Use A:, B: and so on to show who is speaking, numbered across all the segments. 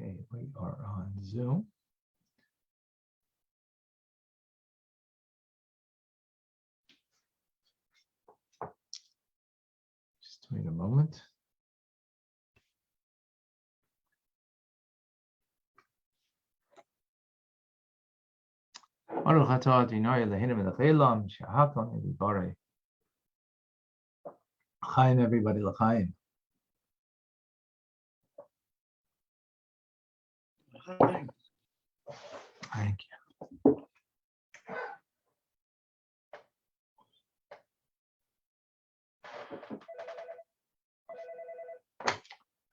A: Okay, we are on Zoom. Just wait a moment. L'chaim, everybody, l'chaim. Thank you.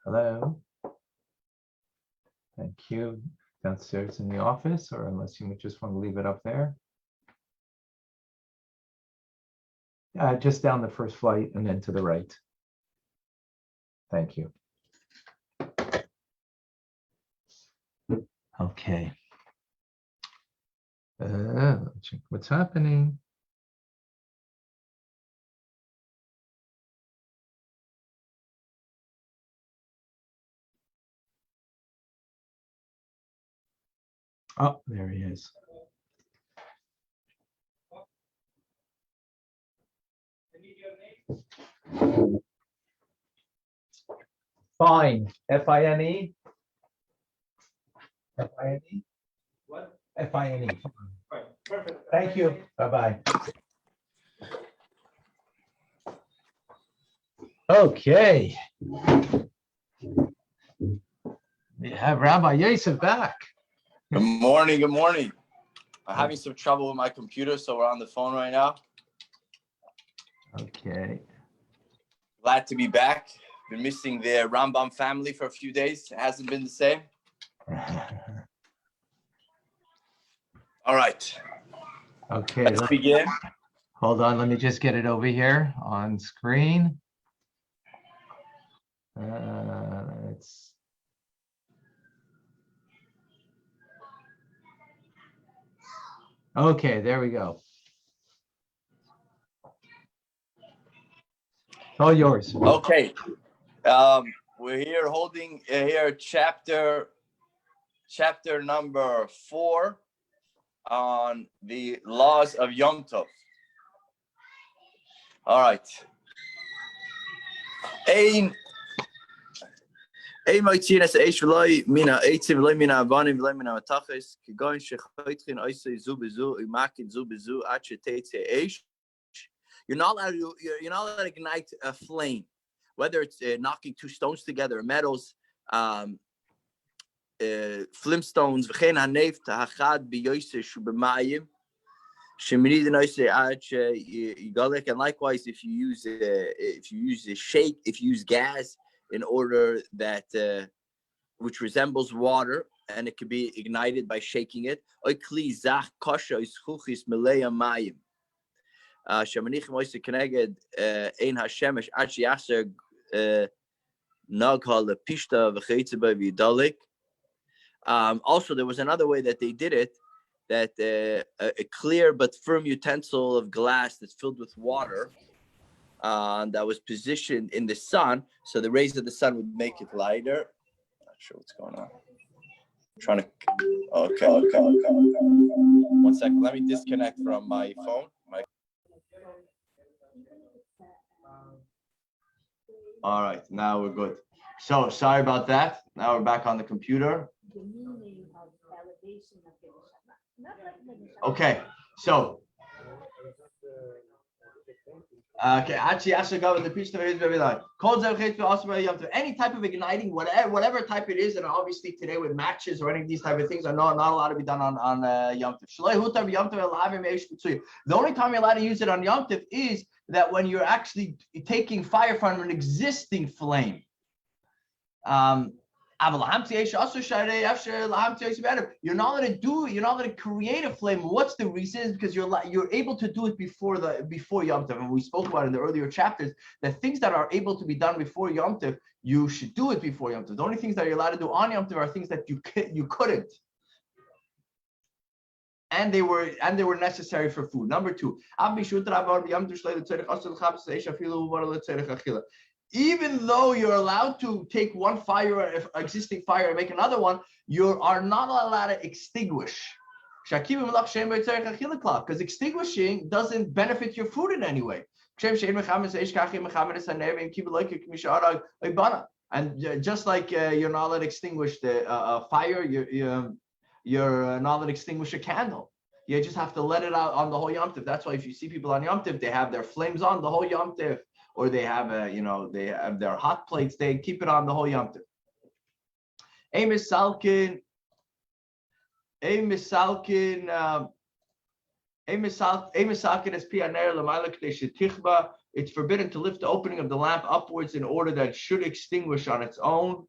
A: Hello. Thank you. Downstairs in the office, or unless you just want to leave it up there. Just down the first flight and then to the right. Thank you. Okay. Let's check what's happening. Oh, there he is. Fine. F-I-N-E? F-I-N-E? What? F-I-N-E. Right. Perfect. Thank you. Bye-bye. Okay. We have Rabbi Yosef back.
B: Good morning. Good morning. I'm having some trouble with my computer, so we're on the phone right now.
A: Okay.
B: Glad to be back. Been missing the Rambam family for a few days. It hasn't been the same. All right.
A: Okay.
B: Let's begin.
A: Hold on. Let me just get it over here on screen. Okay, there we go. It's all yours.
B: Okay. We're here holding chapter number 4 on the Laws of Yom Tov. All right. Ein moitien es eish v'loi mina eitzim v'loi mina avanim v'loi mina matachis kigoin shechoitchin oisei zu bezu imakin zu bezu at sheteitze eish. You're not allowed to ignite a flame, whether it's knocking two stones together, metals, flimstones, v'chein hanef tahachad biyoyse shu b'mayim sheminid noise at yigalek. And likewise, if you use gas in order that which resembles water, and it could be ignited by shaking it. Also, there was another way that they did it, that a clear but firm utensil of glass that's filled with water, that was positioned in the sun, so the rays of the sun would make it lighter. Not sure what's going on. I'm trying to. Okay. 1 second. Let me disconnect from my phone. All right. Now we're good. So sorry about that. Now we're back on the computer. Okay. So. Okay, any type of igniting, whatever type it is, and obviously today with matches or any of these type of things are not allowed to be done on Yom Tov. The only time you're allowed to use it on Yom Tov is that when you're actually taking fire from an existing flame. You're not allowed to create a flame. What's the reason? Is because you're able to do it before Yom Tov. And we spoke about in the earlier chapters that things that are able to be done before Yom Tov, you should do it before Yom Tov. The only things that you're allowed to do on Yom Tov are things that you couldn't. And they were necessary for food. Number 2, even though you're allowed to take one fire, existing fire, and make another one, you are not allowed to extinguish. Because extinguishing doesn't benefit your food in any way. And just like you're not allowed to extinguish the fire, you're not allowed to extinguish a candle. You just have to let it out on the whole Yom Tov. That's why if you see people on Yom Tov, they have their flames on the whole Yom Tov, or they have they have their hot plates. They keep it on the whole Yom Tov. It's forbidden to lift the opening of the lamp upwards in order that it should extinguish on its own.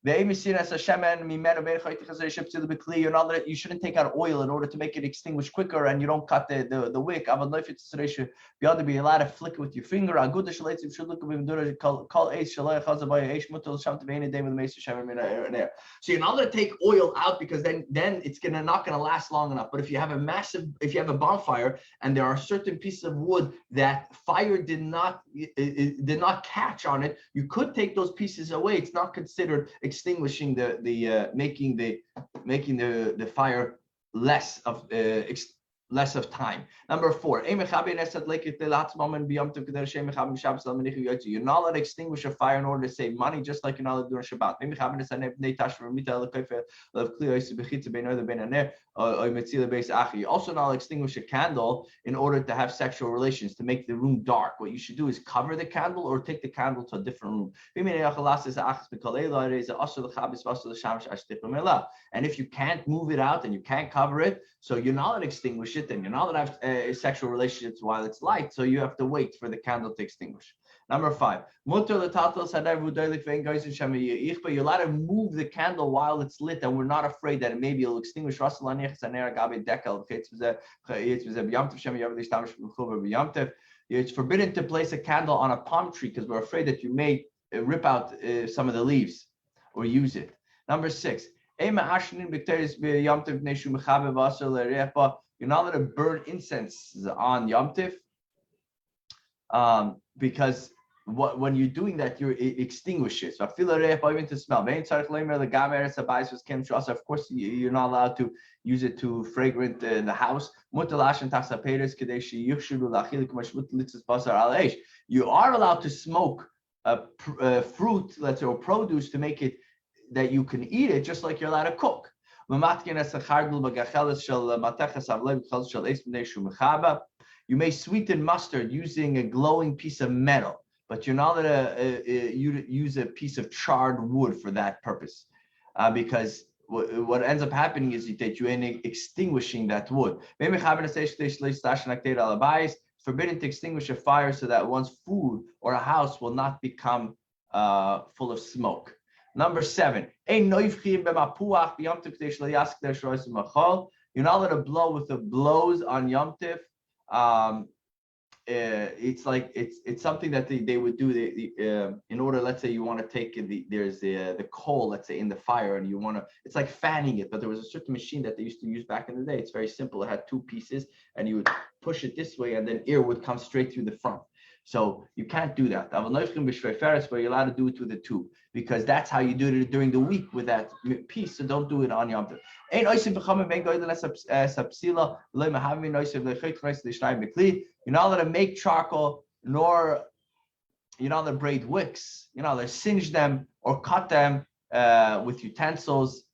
B: You shouldn't take out oil in order to make it extinguish quicker, and you don't cut the wick. You ought to be allowed to flick with your finger. So you're not going to take oil out, because then it's not going to last long enough. But if you have a bonfire and there are certain pieces of wood that fire did not catch on it, you could take those pieces away. It's not considered extinguishing making the fire less of time. Number 4, you're not allowed to extinguish a fire in order to save money, just like you're not allowed to do on Shabbat. You're also not allowed to extinguish a candle in order to have sexual relations, to make the room dark. What you should do is cover the candle or take the candle to a different room. And if you can't move it out and you can't cover it, so you're not allowed to extinguish it, and you're not allowed to have sexual relationships while it's light, so you have to wait for the candle to extinguish. Number 5, you're allowed to move the candle while it's lit, and we're not afraid that maybe it'll extinguish. It's forbidden to place a candle on a palm tree because we're afraid that you may rip out some of the leaves or use it. Number 6, you're not allowed to burn incense on Yom Tov, because when you're doing that, you extinguish it. So even to smell. Of course, you're not allowed to use it to fragrant the house. You are allowed to smoke fruit, let's say, or produce, to make it that you can eat it, just like you're allowed to cook. You may sweeten mustard using a glowing piece of metal, but you're not allowed to use a piece of charred wood for that purpose, because what ends up happening is that you end up extinguishing that wood. It's forbidden to extinguish a fire so that one's food or a house will not become full of smoke. Number 7, you're not allowed to blow with the blows on Yom Tov. It's something that they would do in order, let's say you want to take there's the coal, let's say, in the fire, and you want to, it's like fanning it, but there was a certain machine that they used to use back in the day. It's very simple. It had 2 pieces, and you would push it this way, and then air would come straight through the front. So you can't do that. But you're allowed to do it with a tube, because that's how you do it during the week with that piece. So don't do it on Yom Tov. You're not allowed to make charcoal, nor you're not allowed to braid wicks. You're not allowed to singe them or cut them with utensils.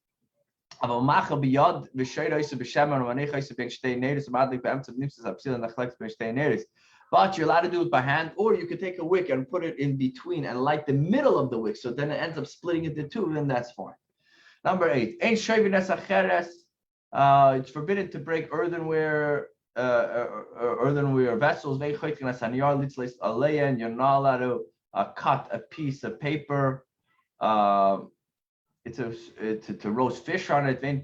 B: But you're allowed to do it by hand, or you could take a wick and put it in between and light the middle of the wick, so then it ends up splitting into 2, and that's fine. Number 8, it's forbidden to break earthenware vessels. You're not allowed to cut a piece of paper to roast fish on it. You're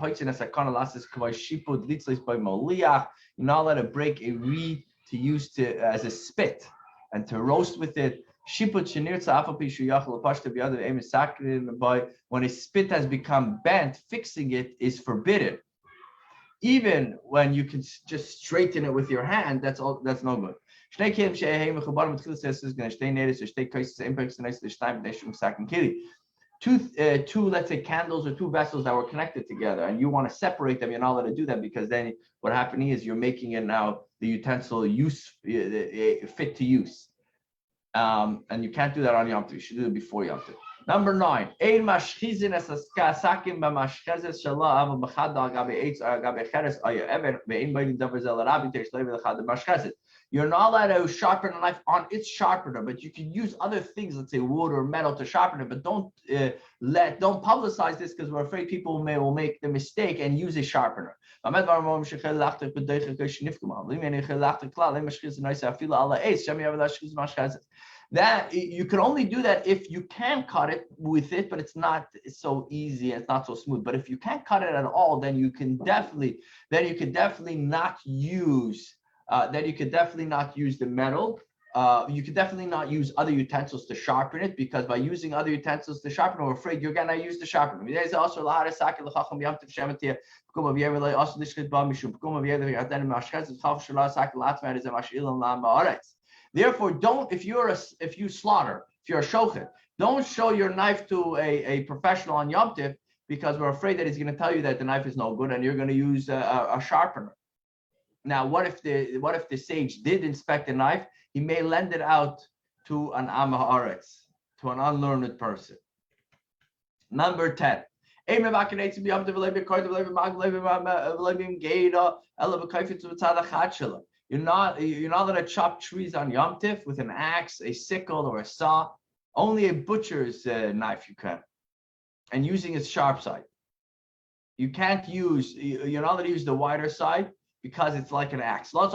B: not allowed to break a reed to use as a spit and to roast with it. When a spit has become bent, fixing it is forbidden. even when you can just straighten it with your hand, that's no good. Two, let's say, candles or two vessels that were connected together, and you want to separate them, you're not allowed to do that, because then what happening is you're making it now the utensil fit to use. And you can't do that on Yom Tov. You should do it before Yom Tov. Number 9. You're not allowed to sharpen a knife on its sharpener, but you can use other things, let's say wood or metal, to sharpen it. But don't publicize this, because we're afraid people will make the mistake and use a sharpener. That you can only do that if you can cut it with it, but it's not so easy and it's not so smooth. But if you can't cut it at all, then you could definitely not use the metal. You could definitely not use other utensils to sharpen it, because by using other utensils to sharpen it, we're afraid you're gonna use the sharpener. Therefore, if you're a shochet, don't show your knife to a professional on Yom Tov, because we're afraid that he's going to tell you that the knife is no good and you're going to use a sharpener. Now, what if the sage did inspect the knife? He may lend it out to an Am Haaretz, to an unlearned person. Number 10. You're not allowed to chop trees on Yom Tov with an axe, a sickle, or a saw. Only a butcher's knife you can, and using its sharp side. You're not allowed to use the wider side, because it's like an axe. Why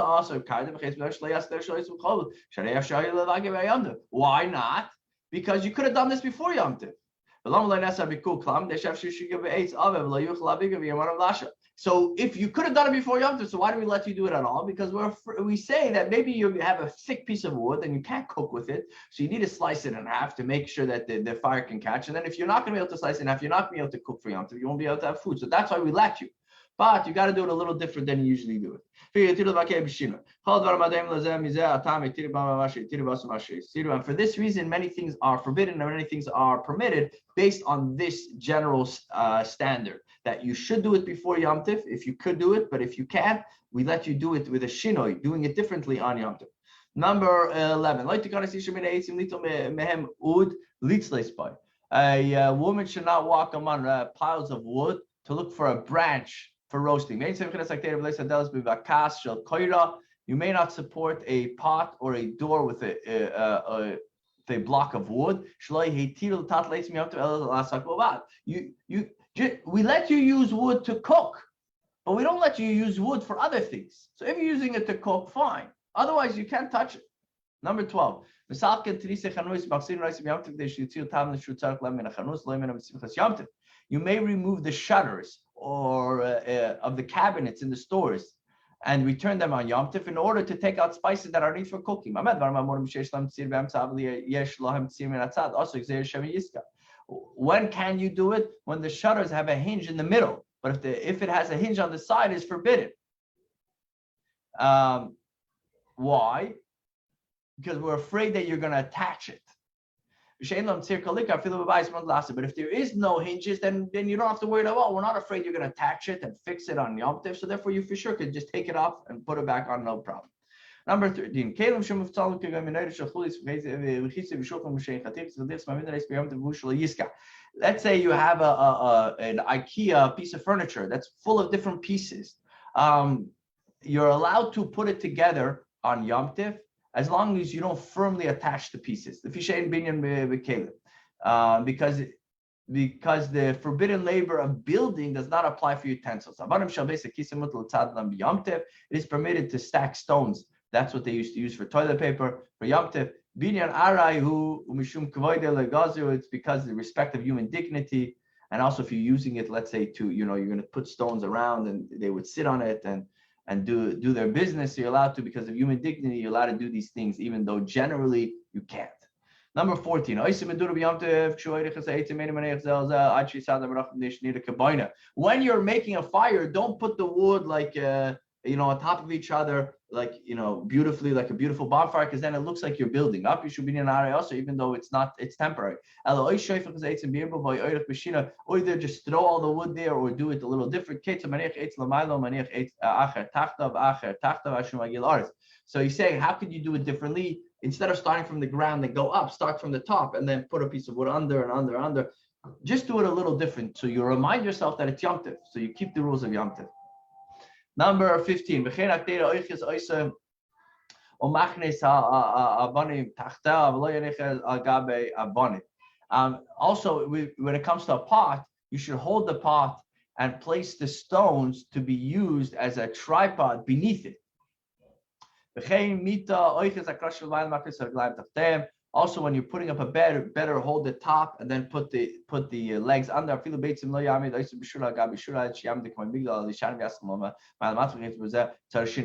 B: not? Because you could have done this before Yom Tov. So if you could have done it before Yom Tov, so why do we let you do it at all? Because we say that maybe you have a thick piece of wood and you can't cook with it, so you need to slice it in half to make sure that the fire can catch. And then if you're not going to be able to slice it in half, you're not going to be able to cook for Yom Tov. You won't be able to have food. So that's why we let you. But you got to do it a little different than you usually do it. And for this reason, many things are forbidden and many things are permitted based on this general standard, that you should do it before Yom Tov if you could do it, but if you can't, we let you do it with a shinoi, doing it differently on Yom Tov. Number 11. A woman should not walk among piles of wood to look for a branch for roasting. You may not support a pot or a door with a block of wood. We let you use wood to cook, but we don't let you use wood for other things. So if you're using it to cook, fine. Otherwise, you can't touch it. Number 12. You may remove the shutters or of the cabinets in the stores and return them on Yom Tov in order to take out spices that are needed for cooking. When can you do it? When the shutters have a hinge in the middle, but if it has a hinge on the side, it's forbidden. Why? Because we're afraid that you're going to attach it. But if there is no hinges, then you don't have to worry at all. We're not afraid you're going to attach it and fix it on Yom Tov, so therefore you for sure could just take it off and put it back on, no problem. Number 13. Let's say you have an IKEA piece of furniture that's full of different pieces. You're allowed to put it together on Yom Tov, as long as you don't firmly attach the pieces. Because the forbidden labor of building does not apply for utensils. It is permitted to stack stones. That's what they used to use for toilet paper. For Yom Tov, it's because of the respect of human dignity. And also if you're using it, let's say you're going to put stones around and they would sit on it and do their business, you're allowed to, because of human dignity, you're allowed to do these things, even though generally you can't. Number 14. When you're making a fire, don't put the wood like on top of each other, like beautifully, like a beautiful bonfire, because then it looks like you're building up. You should be in an area also, even though it's not, it's temporary. Either just throw all the wood there, or do it a little different. So he's saying, how could you do it differently? Instead of starting from the ground and go up, start from the top and then put a piece of wood under and under and under. Just do it a little different. So you remind yourself that it's Yom Tov. So you keep the rules of Yom Tov. Number 15. Also, when it comes to a pot, you should hold the pot and place the stones to be used as a tripod beneath it. Also, when you're putting up a bed, better hold the top and then put the legs under.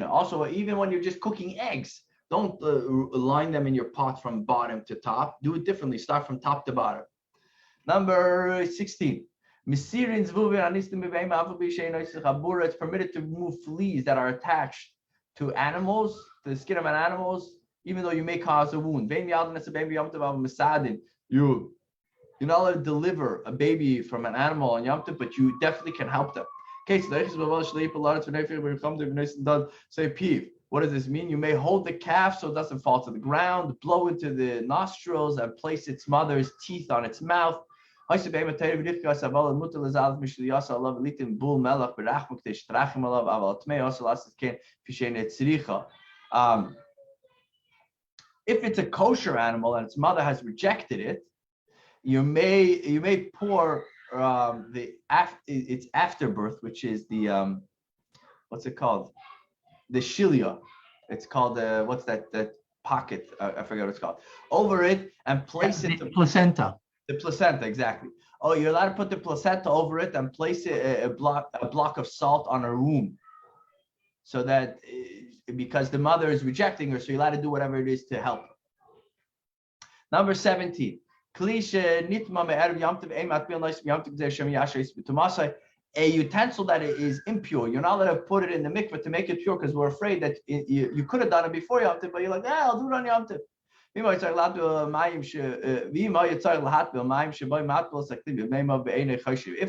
B: Also, even when you're just cooking eggs, don't line them in your pot from bottom to top. Do it differently. Start from top to bottom. Number 16. It's permitted to remove fleas that are attached to animals, to the skin of animals, even though you may cause a wound. You're not allowed to deliver a baby from an animal on Yom Tov, but you definitely can help them. Okay, so what does this mean? You may hold the calf so it doesn't fall to the ground, blow into the nostrils, and place its mother's teeth on its mouth. If it's a kosher animal and its mother has rejected it, you may pour its afterbirth, which is the what's it called? The shilia. It's called what's that pocket? I forget what it's called. Over it and place it.
A: The placenta.
B: The placenta, exactly. Oh, you're allowed to put the placenta over it and place a block of salt on her womb, so that because the mother is rejecting her, so you're allowed to do whatever it is to help her. Number 17. A utensil that is impure, you're not allowed to put it in the mikveh to make it pure, because we're afraid that you could have done it before Yom Tov, but you're like, I'll do it on Yom Tov. If,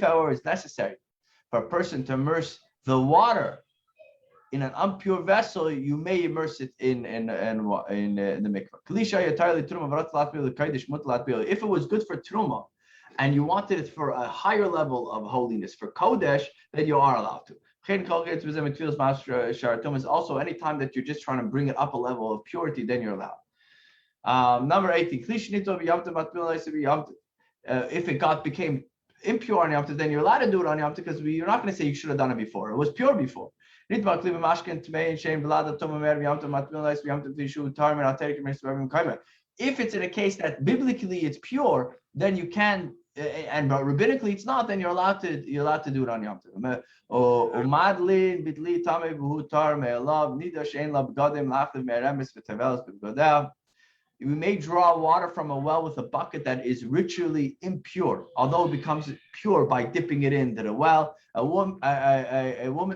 B: however, it's necessary for a person to immerse the water in an impure vessel, you may immerse it in the mikveh. If it was good for truma, and you wanted it for a higher level of holiness, for kodesh, then you are allowed to. Also, anytime that you're just trying to bring it up a level of purity, then you're allowed. Number 18. If it became impure on Yom Tov, then you're allowed to do it on Yom Tov, because you're not going to say you should have done it before. It was pure before. If it's in a case that biblically it's pure, then you can, and but rabbinically it's not, then you're allowed to do it on Yom Tov. We may draw water from a well with a bucket that is ritually impure, although it becomes pure by dipping it into the well. A woman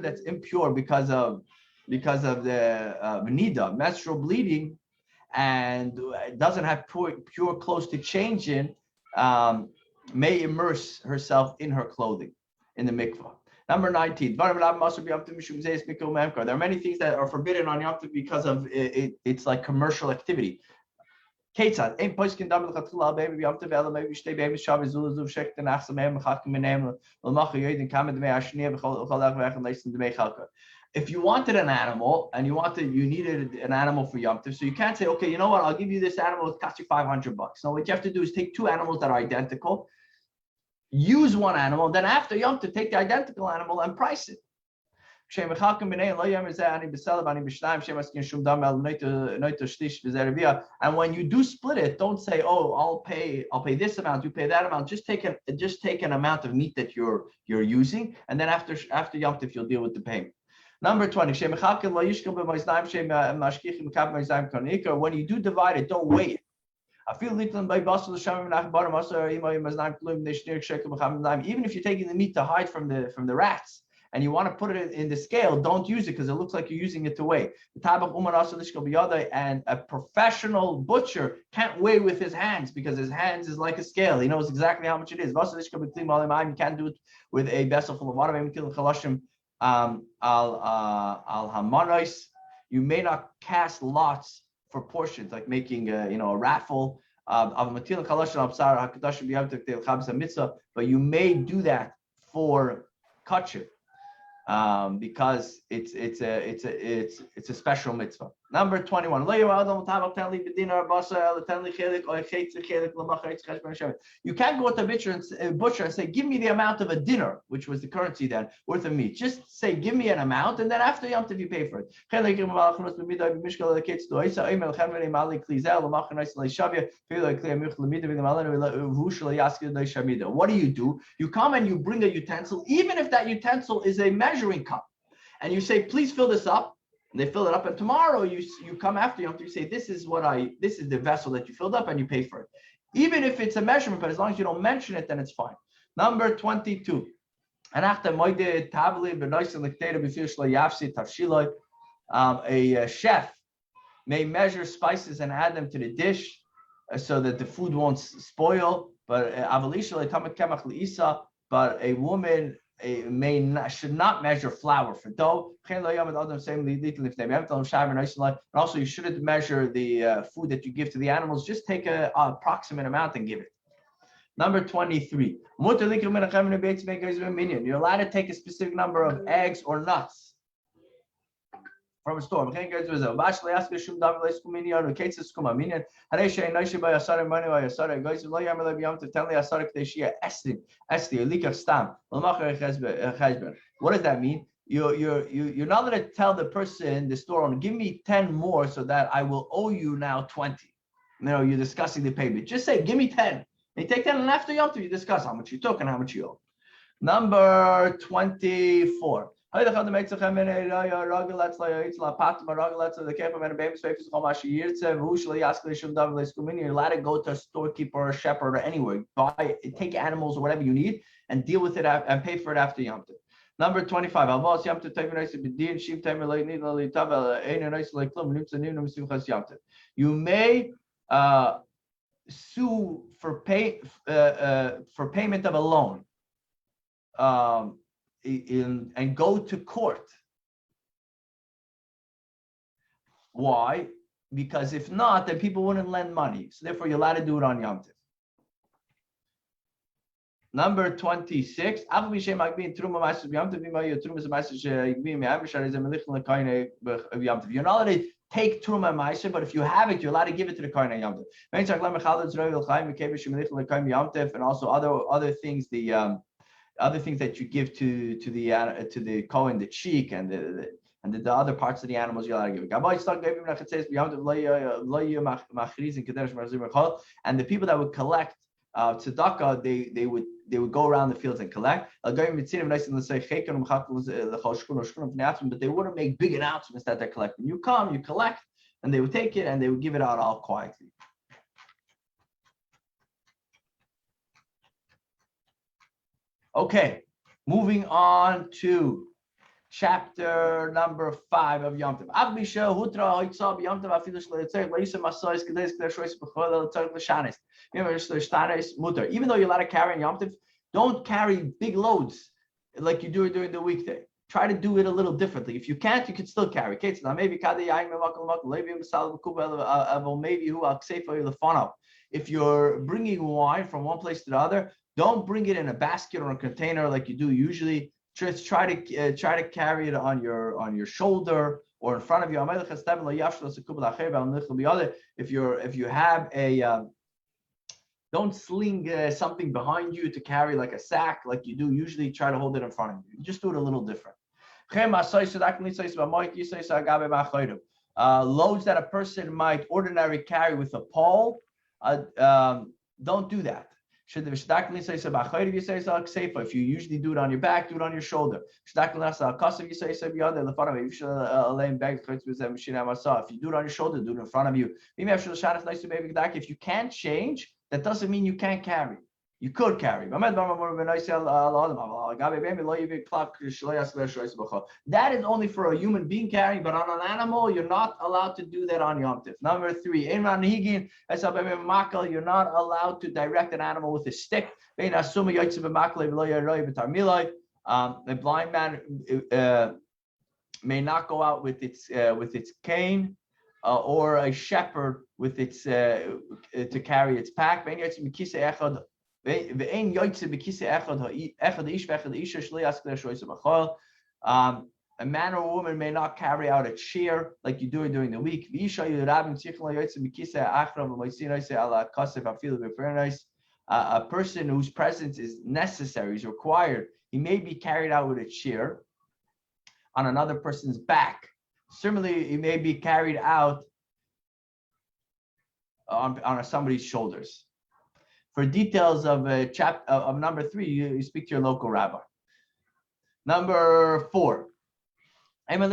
B: that's impure because of the nida, menstrual bleeding, and doesn't have pure clothes to change in, may immerse herself in her clothing in the mikvah. Number 19. There are many things that are forbidden on Yom Tov because of it's like commercial activity. Ketzad, ein Poiskin Dam Lechatchila baby Yom Tov ela maybe shtei baby Shabbos Zulazuv Shek Tenach Sameim Mechak Menem L'Macha Yodim Kamed Mei Ashniya B'Chol Ach V'Echad Leisen Demei Chalka. If you wanted an animal and you needed an animal for Yom Tov, so you can't say, okay, you know what, I'll give you this animal, it costs you $500. No, what you have to do is take two animals that are identical, use one animal, and then after Yom Tov, take the identical animal and price it. And when you do split it, don't say, oh, I'll pay this amount, you pay that amount. Just take an amount of meat that you're using, and then after Yom Tov you'll deal with the payment. Number 20. When you do divide it, don't weigh it.
C: Even if you're taking the meat to hide from the rats, and you want to put it in the scale, don't use it because it looks like you're using it to weigh. And a professional butcher can't weigh with his hands because his hands is like a scale. He knows exactly how much it is. You can't do it with a vessel full of water. You may not cast lots for portions, like making a raffle. But you may do that for kosher. Because it's a special mitzvah. Number 21. You can't go to the butcher and say, give me the amount of a dinner, which was the currency then, worth of meat. Just say, give me an amount, and then after Yom Tov you pay for it. What do? You come and you bring a utensil, even if that utensil is a measuring cup, and you say, please fill this up. And they fill it up, and tomorrow you come after Yom Tov, you say, this is the vessel that you filled up, and you pay for it. Even if it's a measurement, but as long as you don't mention it, then it's fine. Number 22. A chef may measure spices and add them to the dish so that the food won't spoil. But a woman should not measure flour for dough. And also, you shouldn't measure the food that you give to the animals. Just take an approximate amount and give it. Number 23. You're allowed to take a specific number of eggs or nuts from a store. You what does that mean? You're not going to tell the person, the store owner, give me 10 more so that I will owe you now 20. You're discussing the payment. Just say, give me 10. You take 10, and after Yom Tov, you discuss how much you took and how much you owe. Number 24. You're allowed to go to a storekeeper or a shepherd or anywhere, take animals or whatever you need and deal with it and pay for it after Yom Tov. Number 25. You may sue for payment of a loan. And go to court. Why? Because if not, then people wouldn't lend money. So therefore, you're allowed to do it on Yom Tov. Number 26. If you're not allowed to take Truma Ma'aser, but if you have it, you're allowed to give it to the Kohen Yom Tov. And also other things, other things that you give to the Kohen, the cheek and the other parts of the animals you're allowed to give. And the people that would collect tzedakah, they would go around the fields and collect. But they wouldn't make big announcements that they're collecting. You come, you collect, and they would take it and they would give it out all quietly. Okay, moving on to chapter number 5 of Yom Tov. Even though you're allowed to carry in Yom Tov, don't carry big loads like you do it during the weekday. Try to do it a little differently. If you can't, you can still carry. If you're bringing wine from one place to the other, don't bring it in a basket or a container like you do usually. Just try to carry it on your shoulder or in front of you. If you have don't sling something behind you to carry like a sack like you do usually. Try to hold it in front of you. Just do it a little different. Loads that a person might ordinarily carry with a pole, don't do that. If you usually do it on your back, do it on your shoulder. If you do it on your shoulder, do it in front of you. If you can't change, that doesn't mean you can't carry. You could carry. That is only for a human being carrying, but on an animal, you're not allowed to do that on Yom Tov. Number 3, you're not allowed to direct an animal with a stick. A blind man may not go out with its cane, or a shepherd with its to carry its pack. A man or woman may not carry out a chair like you do it during the week. A person whose presence is necessary, is required, he may be carried out with a chair on another person's back. Similarly, he may be carried out on somebody's shoulders. For details of of number 3, you speak to your local rabbi. Number 4. You're not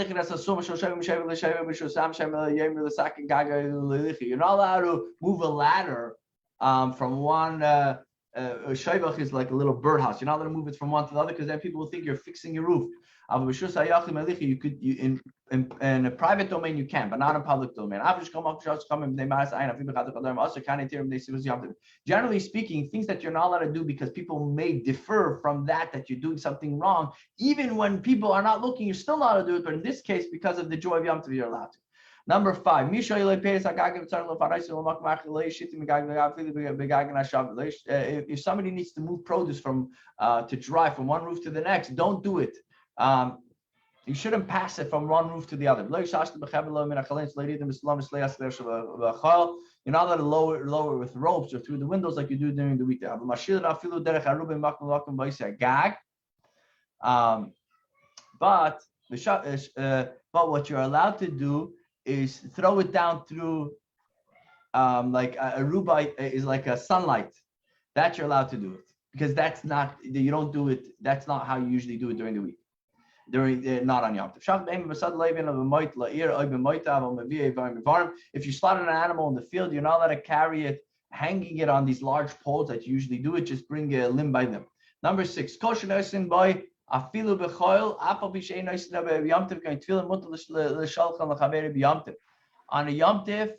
C: allowed to move a ladder from one. A shaybach is like a little birdhouse. You're not allowed to move it from one to the other, because then people will think you're fixing your roof. You could in a private domain you can, but not in public domain. Generally speaking, things that you're not allowed to do because people may differ from that you're doing something wrong. Even when people are not looking, you're still not allowed to do it. But in this case, because of the joy of Yom Tov, you're allowed to. Number 5, if somebody needs to move produce from to dry from one roof to the next, don't do it. You shouldn't pass it from one roof to the other. You're not allowed to lower it with ropes or through the windows like you do during the weekday. But what you're allowed to do is throw it down through like a rubai is like a sunlight. That you're allowed to do it, because that's not, you don't do it, that's not how you usually do it during the week, not on Yom Tov. If you slaughter an animal in the field, you're not allowed to carry it, hanging it on these large poles that you usually do it. Just bring a limb by limb. Number 6, on a Yom Tov,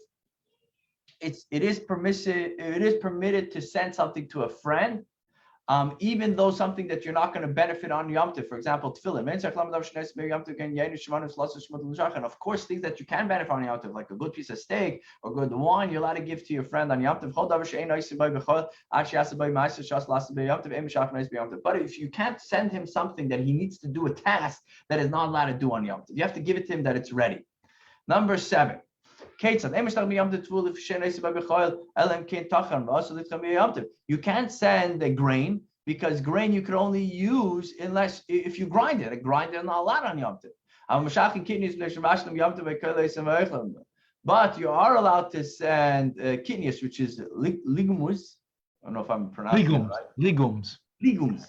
C: it is permitted to send something to a friend, even though something that you're not going to benefit on Yom Tov. For example, tefillin. And of course, things that you can benefit on Yom Tov, like a good piece of steak or good wine, you're allowed to give to your friend on Yom Tov. But if you can't send him something that he needs to do a task that is not allowed to do on Yom Tov, you have to give it to him that it's ready. Number 7. You can't send a grain, because grain you can only use unless if you grind it. A grinder is not allowed on Yom Tov. But you are allowed to send kidneys, which is legumes. I don't know if I'm pronouncing it right. Legumes.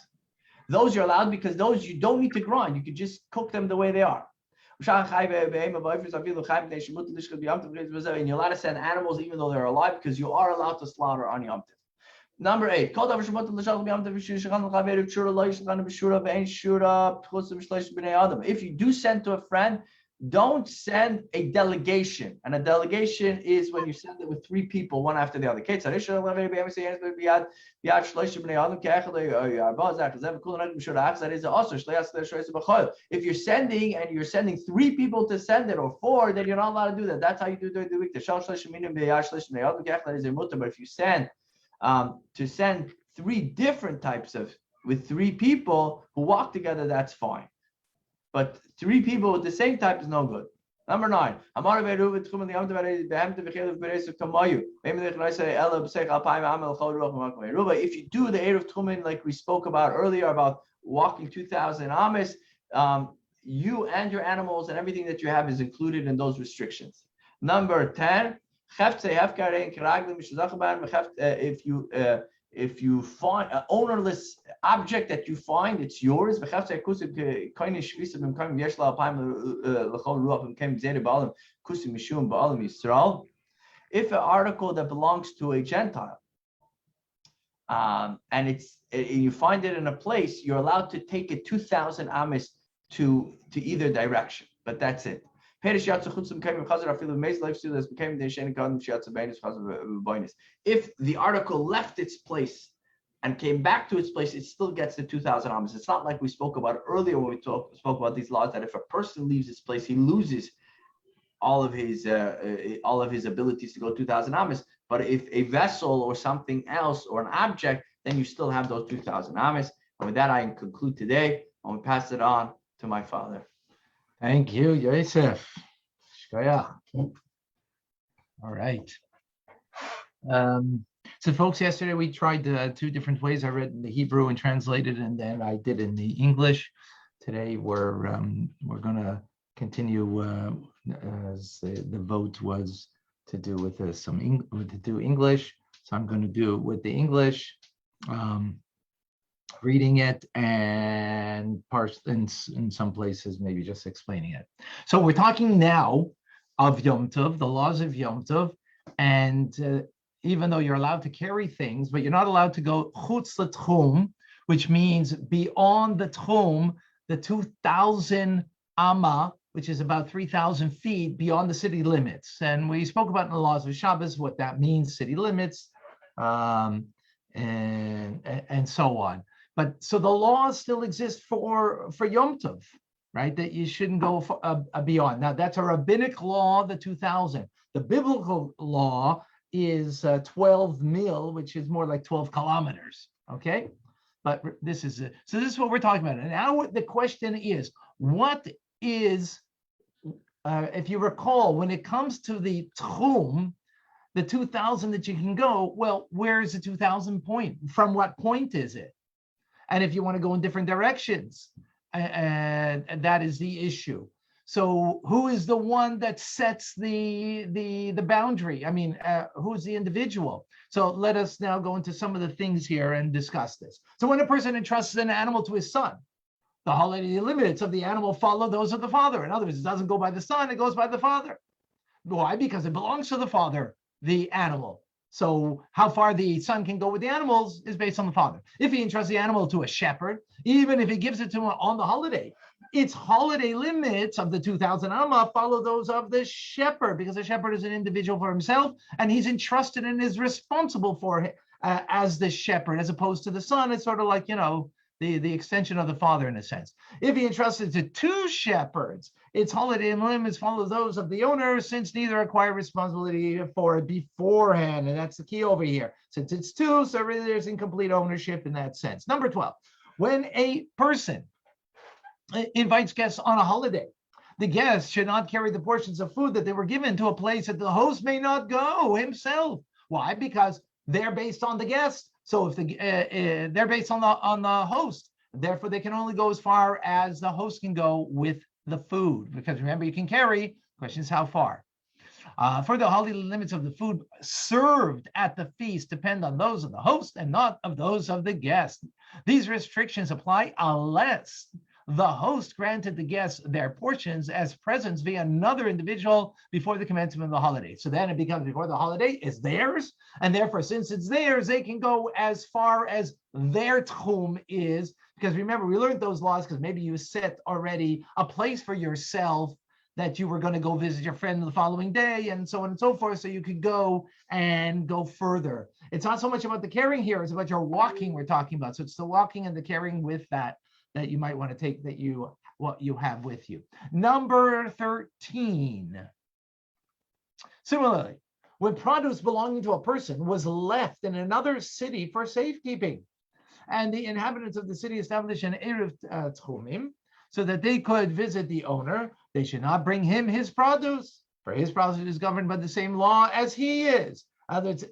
C: Those you're allowed, because those you don't need to grind. You can just cook them the way they are. And you're allowed to send animals even though they're alive, because you are allowed to slaughter on Yom Tov. Number 8, if you do send to a friend, don't send a delegation. And a delegation is when you send it with 3 people, one after the other. If you're sending and you're sending 3 people to send it, or 4, then you're not allowed to do that. That's how you do it during the week. But if you send to send 3 different types of, with 3 people who walk together, that's fine. But 3 people with the same type is no good. Number 9. If you do the Erev Tchumen, like we spoke about earlier, about walking 2,000 ames, you and your animals and everything that you have is included in those restrictions. Number 10. If if you find an ownerless object that you find, it's yours. If an article that belongs to a Gentile, and you find it in a place, you're allowed to take it 2,000 amis to either direction, but that's it. If the article left its place and came back to its place, it still gets the 2,000 amas. It's not like we spoke about earlier when we spoke about these laws, that if a person leaves his place, he loses all of his abilities to go 2,000 amas. But if a vessel or something else or an object, then you still have those 2,000 amas. And with that, I conclude today. I'm going to pass it on to my father.
A: Thank you, Yosef. Shkoyach. All right. So folks, yesterday we tried 2 different ways. I read in the Hebrew and translated, and then I did in the English. Today we're going to continue as the vote was to do with to do English. So I'm going to do it with the English, reading it, and in some places maybe just explaining it. So we're talking now of Yom Tov, the laws of Yom Tov, and even though you're allowed to carry things, but you're not allowed to go chutz l'tchum, which means beyond the tchum, the 2,000 amma, which is about 3,000 feet beyond the city limits. And we spoke about in the Laws of Shabbos what that means, city limits, and so on. But so the laws still exist for Yom Tov, right? That you shouldn't go beyond. Now that's a rabbinic law, the 2,000. The biblical law is 12 mil, which is more like 12 kilometers, okay? But this is what we're talking about. And now the question is, what is, if you recall, when it comes to the tchum, the 2,000 that you can go, well, where is the 2,000 point? From what point is it? And if you want to go in different directions, and that is the issue. So who is the one that sets the boundary? I mean, who's the individual? So let us now go into some of the things here and discuss this. So when a person entrusts an animal to his son, the holiday limits of the animal follow those of the father. In other words, it doesn't go by the son, it goes by the father. Why? Because it belongs to the father, the animal. So how far the son can go with the animals is based on the father. If he entrusts the animal to a shepherd, even if he gives it to him on the holiday, its holiday limits of the 2,000 amma follow those of the shepherd, because the shepherd is an individual for himself, and he's entrusted and is responsible for it as the shepherd, as opposed to the son. It's sort of like, the extension of the father in a sense. If he entrusts it to 2 shepherds, its holiday limits follow those of the owner, since neither acquire responsibility for it beforehand. And that's the key over here. Since it's 2, so really there's incomplete ownership in that sense. Number 12, when a person invites guests on a holiday, the guests should not carry the portions of food that they were given to a place that the host may not go himself. Why? Because they're based on the guest. So if they're based on the host, therefore they can only go as far as the host can go with the food. Because remember, you can carry. The question is how far. For the holiday limits of the food served at the feast depend on those of the host and not of those of the guest. These restrictions apply unless the host granted the guests their portions as presents via another individual before the commencement of the holiday. So then it becomes, before the holiday is theirs, and therefore since it's theirs, they can go as far as their tchum is. Because remember, we learned those laws because maybe you set already a place for yourself that you were going to go visit your friend the following day, and so on and so forth, so you could go and go further. It's not so much about the carrying here, it's about your walking we're talking about. So it's the walking and the carrying with that you might want to take, what you have with you. Number 13. Similarly, when produce belonging to a person was left in another city for safekeeping, and the inhabitants of the city established an erev tchumim, so that they could visit the owner, they should not bring him his produce, for his produce is governed by the same law as he is.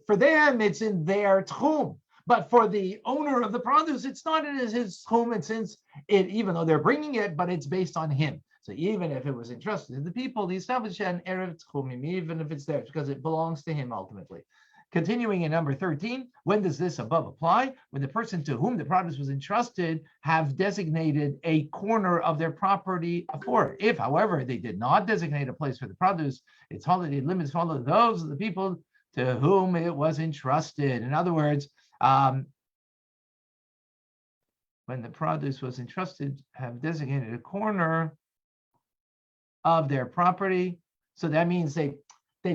A: For them, it's in their tchum. But for the owner of the produce, it's not in his home, and since even though they're bringing it, but it's based on him. So even if it was entrusted to the people, the established an erev tchumim, even if it's theirs, because it belongs to him ultimately. Continuing in number 13, when does this above apply? When the person to whom the produce was entrusted have designated a corner of their property for it. If, however, they did not designate a place for the produce, its holiday limits follow those of the people to whom it was entrusted. In other words, when the produce was entrusted, have designated a corner of their property. So that means they've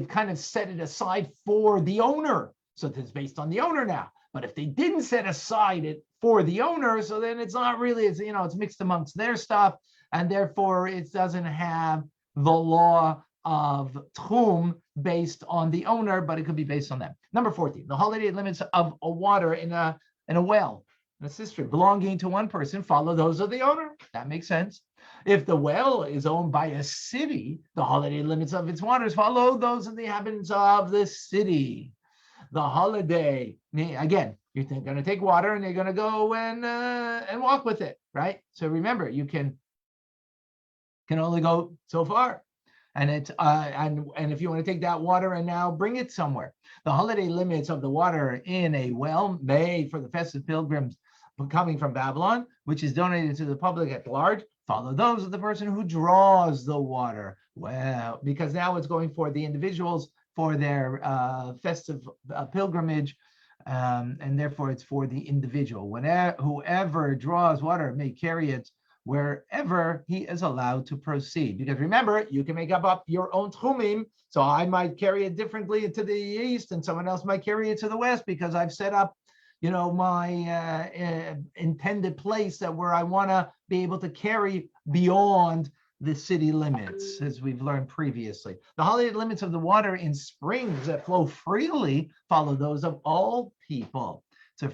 A: kind of set it aside for the owner. So it's based on the owner now. But if they didn't set aside it for the owner, so then it's not really, it's mixed amongst their stuff, and therefore it doesn't have the law of tchum based on the owner, but it could be based on them. Number 14, the holiday limits of a water in a well, in a cistern belonging to one person follow those of the owner. That makes sense. If the well is owned by a city, the holiday limits of its waters follow those of the inhabitants of the city. The holiday, again, you're going to take water and you're going to go and walk with it, right? So remember, you can only go so far. And it's and if you want to take that water and now bring it somewhere, the holiday limits of the water in a well made for the festive pilgrims coming from Babylon, which is donated to the public at large, follow those of the person who draws the water. Well, because now it's going for the individuals for their festive pilgrimage, and therefore it's for the individual. Whoever draws water may carry it wherever he is allowed to proceed. Because remember, you can make up your own tchumim. So I might carry it differently to the east, and someone else might carry it to the west because I've set up, my intended place where I want to be able to carry beyond the city limits, as we've learned previously. The holiday limits of the water in springs that flow freely follow those of all people. So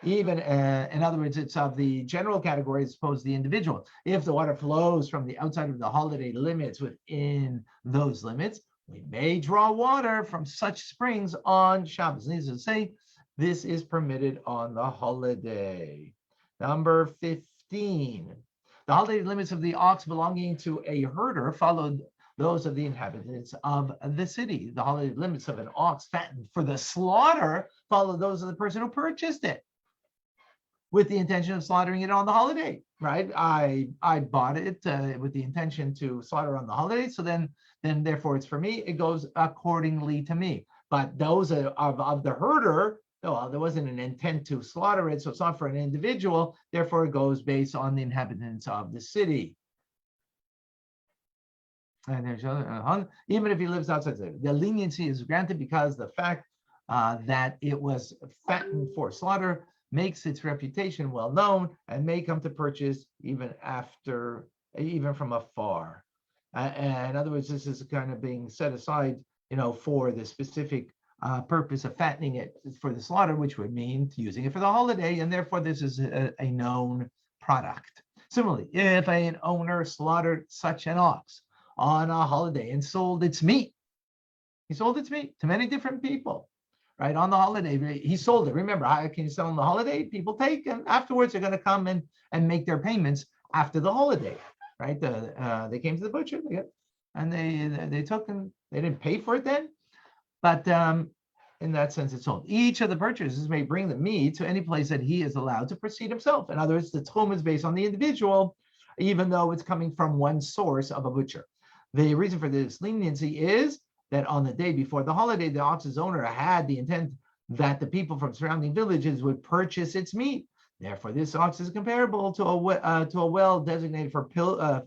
A: even, in other words, it's of the general category as opposed to the individual. If the water flows from the outside of the holiday limits within those limits, we may draw water from such springs on Shabbos. Needless to say, this is permitted on the holiday. Number 15. The holiday limits of the ox belonging to a herder followed those of the inhabitants of the city. The holiday limits of an ox fattened for the slaughter follow those of the person who purchased it with the intention of slaughtering it on the holiday, right? I bought it with the intention to slaughter on the holiday, so then therefore it's for me, it goes accordingly to me. But those of the herder, well, there wasn't an intent to slaughter it, so it's not for an individual, therefore it goes based on the inhabitants of the city. And there's even if he lives outside the leniency is granted because the fact that it was fattened for slaughter makes its reputation well known and may come to purchase even from afar. In other words, this is kind of being set aside, for the specific purpose of fattening it for the slaughter, which would mean using it for the holiday, and therefore this is a known product. Similarly, if an owner slaughtered such an ox on a holiday and sold its meat, he sold its meat to many different people, right? On the holiday, he sold it. Remember, how can you sell on the holiday? People take, and afterwards they're going to come and make their payments after the holiday, right? They came to the butcher, and they took, and they didn't pay for it then, but in that sense, it's sold. Each of the purchasers may bring the meat to any place that he is allowed to proceed himself. In other words, the tchum is based on the individual, even though it's coming from one source of a butcher. The reason for this leniency is that on the day before the holiday, the ox's owner had the intent that the people from surrounding villages would purchase its meat. Therefore, this ox is comparable to a well designated for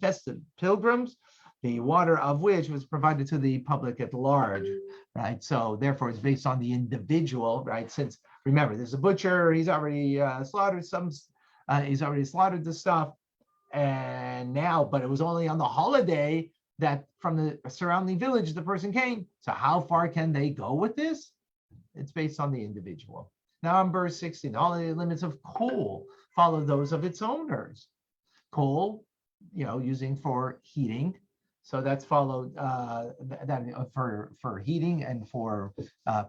A: festive pilgrims, the water of which was provided to the public at large, right? So therefore, it's based on the individual, right? Since remember, there's a butcher, he's already slaughtered the stuff, and now, but it was only on the holiday that from the surrounding village the person came. So how far can they go with this? It's based on the individual. Number 16, the holiday limits of coal follow those of its owners. Coal, using for heating. So that's followed for heating and for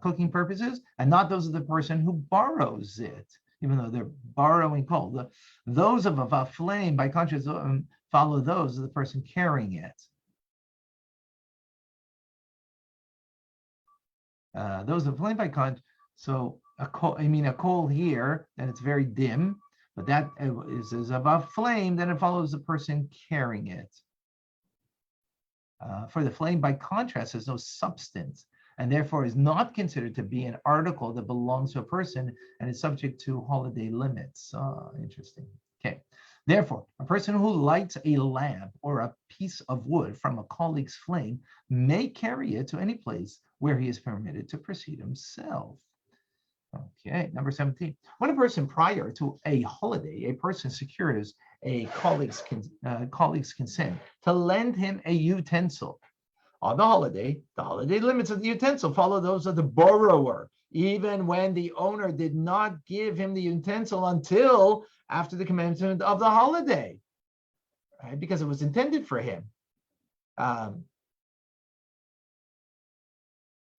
A: cooking purposes, and not those of the person who borrows it, even though they're borrowing coal. Those of a flame, by contrast, follow those of the person carrying it. Those are flamed by contrast. So a coal here, and it's very dim, but that is above flame, then it follows the person carrying it. For the flame, by contrast, there's no substance, and therefore is not considered to be an article that belongs to a person and is subject to holiday limits. Interesting. Okay. Therefore, a person who lights a lamp or a piece of wood from a colleague's flame may carry it to any place where he is permitted to proceed himself. Okay, number 17. When a person prior to a holiday, a person secures a colleague's consent to lend him a utensil. On the holiday limits of the utensil follow those of the borrower, even when the owner did not give him the utensil until after the commencement of the holiday, right? Because it was intended for him.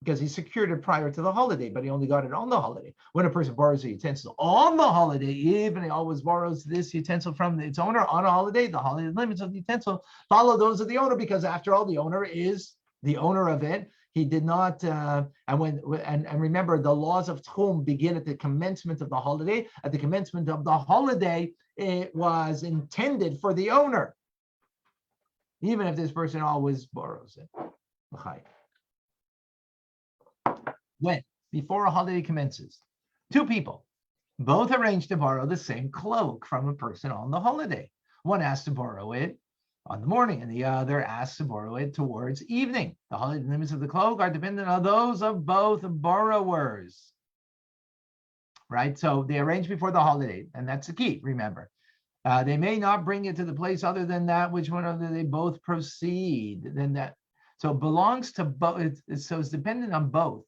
A: Because he secured it prior to the holiday, but he only got it on the holiday. When a person borrows a utensil on the holiday, even he always borrows this utensil from its owner on a holiday, the holiday limits of the utensil follow those of the owner, because after all, the owner is the owner of it. He did not, and remember, the laws of Tchum begin at the commencement of the holiday. At the commencement of the holiday, it was intended for the owner, even if this person always borrows it. When, before a holiday commences, two people both arrange to borrow the same cloak from a person on the holiday. One asks to borrow it on the morning, and the other asks to borrow it towards evening. The holiday limits of the cloak are dependent on those of both borrowers, right? So they arrange before the holiday, and that's the key, remember. They may not bring it to the place other than that which one of they both proceed. Then that, so it belongs to both, so it's dependent on both.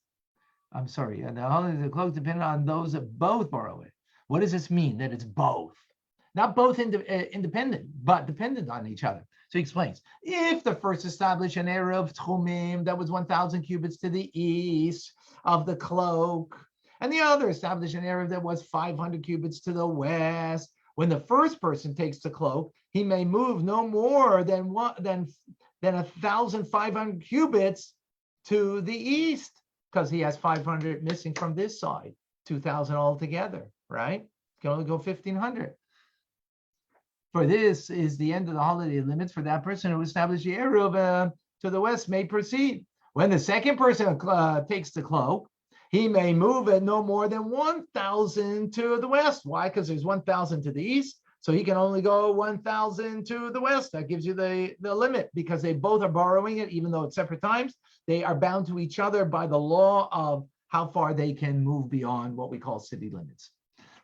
A: I'm sorry, and the cloak dependent on those that both borrow it. What does this mean? That it's both, not both independent, but dependent on each other. So he explains: if the first established an area of tchumim that was 1,000 cubits to the east of the cloak, and the other established an area that was 500 cubits to the west, when the first person takes the cloak, he may move no more than 1,500 cubits to the east, because he has 500 missing from this side, 2,000 altogether, right? You can only go 1,500. For this is the end of the holiday limits for that person who established the area to the west may proceed. When the second person takes the cloak, he may move it no more than 1,000 to the west. Why? Because there's 1,000 to the east, so he can only go 1,000 to the west. That gives you the limit, because they both are borrowing it, even though it's separate times. They are bound to each other by the law of how far they can move beyond what we call city limits.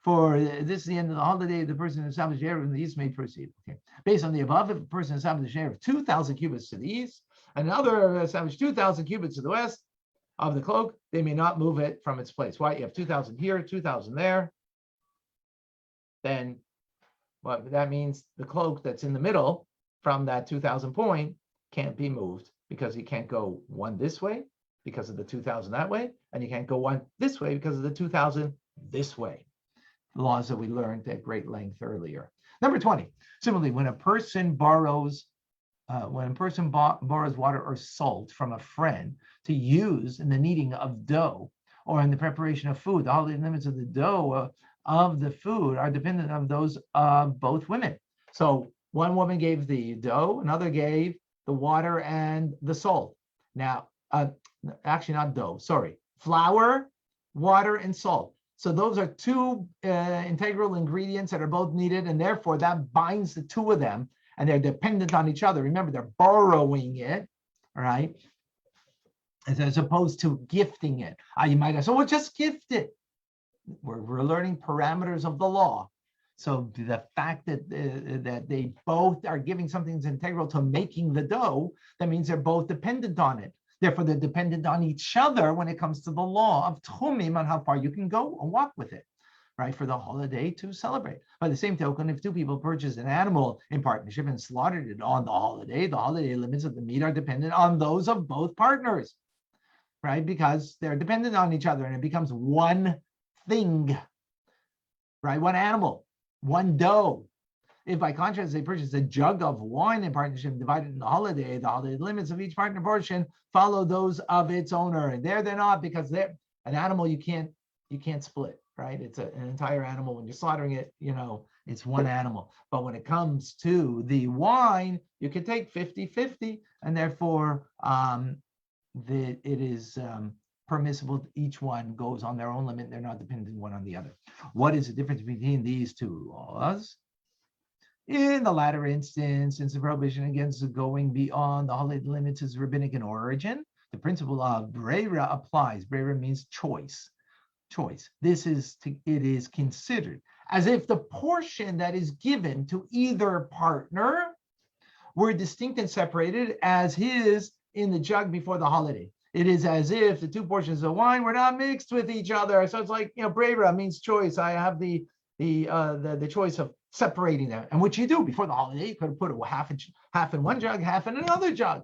A: For this is the end of the holiday, the person who established the area in the east may proceed. Okay. Based on the above, if a person established an area of 2,000 cubits to the east, and another established 2,000 cubits to the west of the cloak, they may not move it from its place. Why? You have 2,000 here, 2,000 there. Then what that means, the cloak that's in the middle from that 2,000 point can't be moved, because you can't go one this way because of the 2,000 that way, and you can't go one this way because of the 2,000 this way. The laws that we learned at great length earlier. Number 20. Similarly, when a person borrows water or salt from a friend to use in the kneading of dough or in the preparation of food, the holiday limits of the dough of the food are dependent on those of both women. So one woman gave the dough, another gave the water and the salt. Now, actually not dough, sorry, flour, water, and salt. So those are two integral ingredients that are both needed, and therefore that binds the two of them, and they're dependent on each other. Remember, they're borrowing it, all right, as opposed to gifting it. You might have, so we'll just gift it. We're learning parameters of the law. So the fact that that they both are giving something that's integral to making the dough, that means they're both dependent on it. Therefore, they're dependent on each other when it comes to the law of tchumim, on how far you can go and walk with it, right, for the holiday to celebrate. By the same token, if two people purchase an animal in partnership and slaughtered it on the holiday limits of the meat are dependent on those of both partners, right, because they're dependent on each other, and it becomes one thing, right, one animal, one dough. If by contrast they purchase a jug of wine in partnership divided in the holiday limits of each partner portion follow those of its owner. And there they're not, because they're an animal you can't split, right? It's an entire animal. When you're slaughtering it, it's one animal. But when it comes to the wine, you can take 50-50, and therefore it is permissible. Each one goes on their own limit. They're not dependent one on the other. What is the difference between these two laws? In the latter instance, since the prohibition against going beyond the holiday limits is rabbinic in origin, the principle of brera applies. Brera means choice. It is considered as if the portion that is given to either partner were distinct and separated as his in the jug before the holiday. It is as if the two portions of wine were not mixed with each other. So it's like, brera means choice. I have the choice of separating them. And what you do before the holiday, you could have put half in one jug, half in another jug.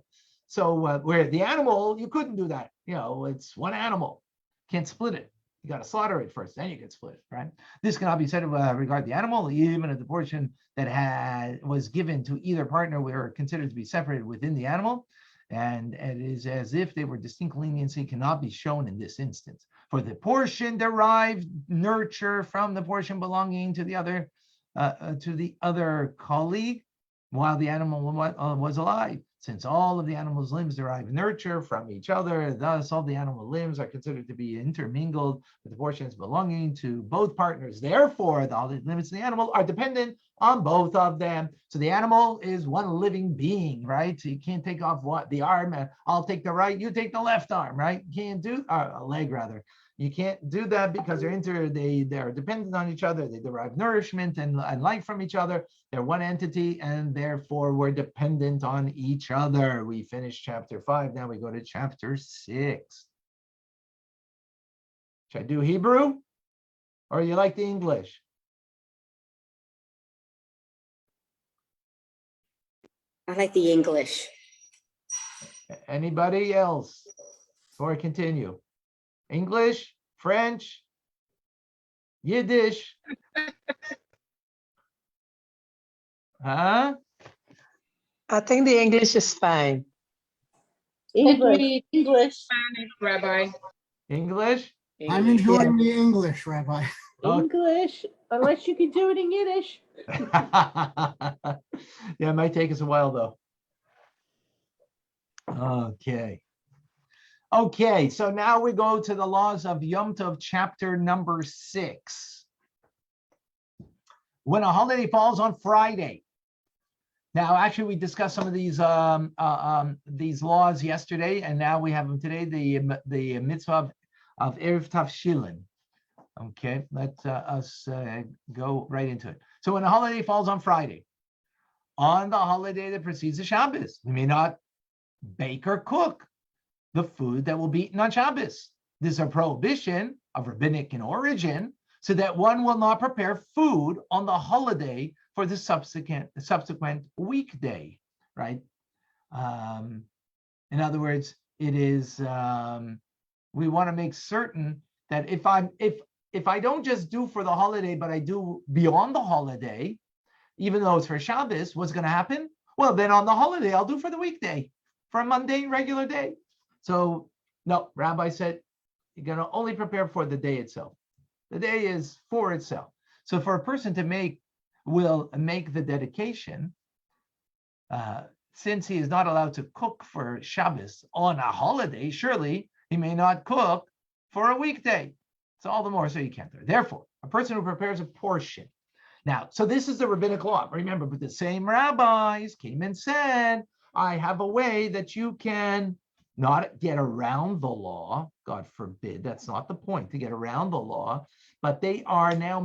A: So where the animal, you couldn't do that. It's one animal. Can't split it. You got to slaughter it first, then you can split it, right? This cannot be said regarding the animal, even if the portion that was given to either partner were considered to be separated within the animal. And it is as if they were distinct leniency cannot be shown in this instance. For the portion derived nurture from the portion belonging to the other colleague while the animal was alive. Since all of the animal's limbs derive nurture from each other, thus all the animal limbs are considered to be intermingled with the portions belonging to both partners. Therefore, the limits of the animal are dependent on both of them. So the animal is one living being, right? So you can't take off the arm. I'll take the right, you take the left arm, right? You can't do, a leg rather. You can't do that because they're dependent on each other. They derive nourishment and life from each other. They're one entity, and therefore we're dependent on each other. We finished chapter 5. Now we go to chapter 6. Should I do Hebrew, or you like the English?
D: I like the English.
A: Anybody else before I continue? English, French, Yiddish. Huh?
E: I think the English is fine.
F: English.
G: Spanish, Rabbi.
A: English?
H: I'm enjoying the English, Rabbi.
F: English, unless you can do it in Yiddish.
A: Yeah, it might take us a while though. Okay, so now we go to the Laws of Yom Tov, chapter number 6. When a holiday falls on Friday. Now, actually, we discussed some of these laws yesterday, and now we have them today. The mitzvah of Erev Tavshilin. Okay, let us go right into it. So, when a holiday falls on Friday, on the holiday that precedes the Shabbos, we may not bake or cook the food that will be eaten on Shabbos. This is a prohibition of rabbinic in origin, so that one will not prepare food on the holiday for the subsequent weekday, right? In other words, it is we want to make certain that if I don't just do for the holiday, but I do beyond the holiday, even though it's for Shabbos, what's going to happen? Well, then on the holiday, I'll do for the weekday, for a mundane regular day. So no, Rabbi said you're going to only prepare for the day itself. The day is for itself. So for a person to make the dedication, since he is not allowed to cook for Shabbos on a holiday, surely he may not cook for a weekday. So all the more so you can't do it. Therefore, a person who prepares a portion. Now, so this is the rabbinic law. Remember, but the same rabbis came and said, I have a way that you can not get around the law. God forbid. That's not the point, to get around the law. But they are now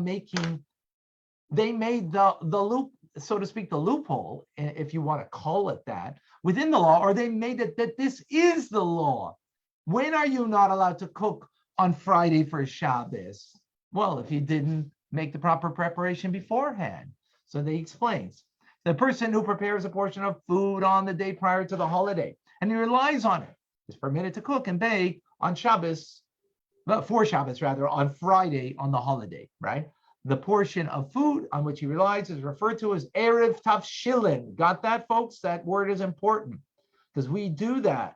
A: they made the loop, so to speak, the loophole, if you want to call it that, within the law, or they made it that this is the law. When are you not allowed to cook on Friday for Shabbos? Well, if you didn't make the proper preparation beforehand. So they explains, the person who prepares a portion of food on the day prior to the holiday, and he relies on it, is permitted to cook and bake on Shabbos, for Shabbos rather, on Friday on the holiday, right? the portion of food on which he relies is referred to as Erev Tavshilin. Got that, folks? That word is important because we do that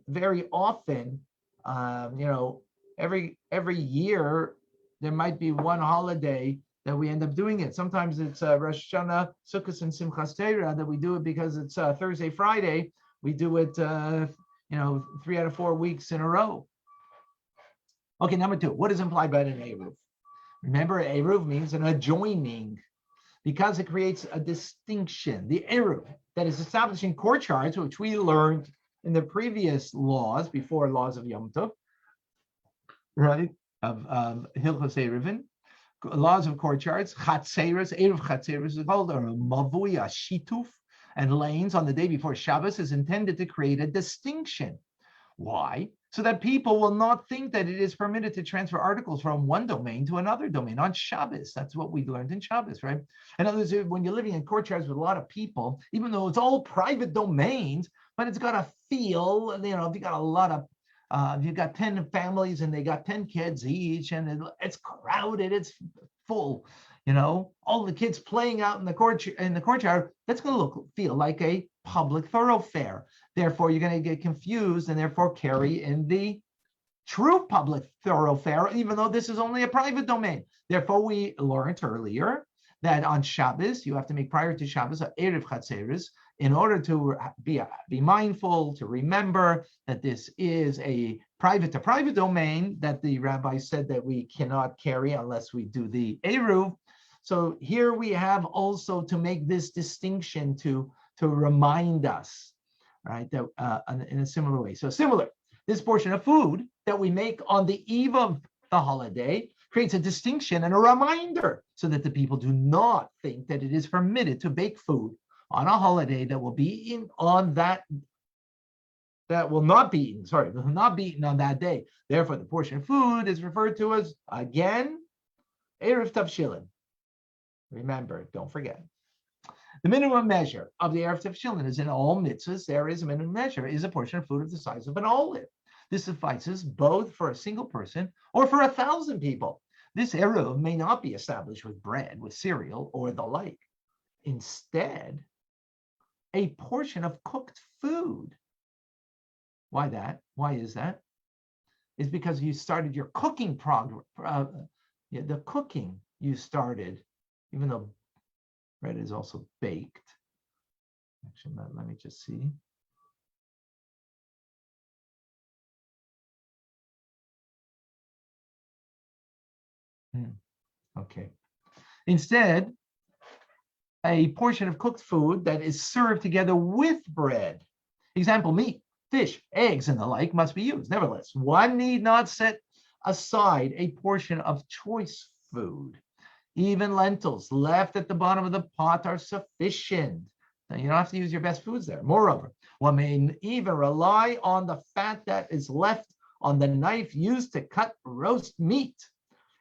A: very often. Every year there might be one holiday that we end up doing it. Sometimes it's Rosh Hashanah, Sukkot, and Simchas Torah that we do it because it's Thursday, Friday. We do it, 3 out of 4 weeks in a row. Okay, number 2. What is implied by an Eruv? Remember, Eruv means an adjoining because it creates a distinction. The Eruv that is established in courtyards, which we learned in the previous laws, before Laws of Yom Tov, right, of Hilchos Eruvin, laws of courtyards, Chatzeres, Eruv Chatzeres is called, or Mavui, a Shituf, and lanes on the day before Shabbos is intended to create a distinction. Why? So that people will not think that it is permitted to transfer articles from one domain to another domain on Shabbos. That's what we learned in Shabbos, right? In other words, when you're living in courtyards with a lot of people, even though it's all private domains, but it's got a feel, if you got a lot of, if you got 10 families and they got 10 kids each, and it's crowded, it's full, all the kids playing out in the courtyard, that's going to feel like a public thoroughfare. Therefore, you're going to get confused and therefore carry in the true public thoroughfare, even though this is only a private domain. Therefore, we learned earlier that on Shabbos, you have to make prior to Shabbos a Erev Chatzeres in order to be mindful, to remember that this is a private-to-private domain that the rabbi said that we cannot carry unless we do the Eruv. So here we have also to make this distinction to remind us, right, that in a similar way. So similar, this portion of food that we make on the eve of the holiday creates a distinction and a reminder so that the people do not think that it is permitted to bake food on a holiday that will be eaten on that will not be eaten on that day. Therefore, the portion of food is referred to as, again, Erev Tavshilin. Remember, don't forget. The minimum measure of the Erev Tavshilin is in all mitzvahs. There is a minimum measure, is a portion of food of the size of an olive. This suffices both for a single person or for 1,000 people. This Eruv may not be established with bread, with cereal, or the like. Instead, a portion of cooked food. Why that? Why is that? It's because you started your cooking progress. The cooking you started, even though bread is also baked. Actually, let me just see. Okay. Instead, a portion of cooked food that is served together with bread. Example, meat, fish, eggs, and the like must be used. Nevertheless, one need not set aside a portion of choice food. Even lentils left at the bottom of the pot are sufficient. Now, you don't have to use your best foods there. Moreover, one may even rely on the fat that is left on the knife used to cut roast meat.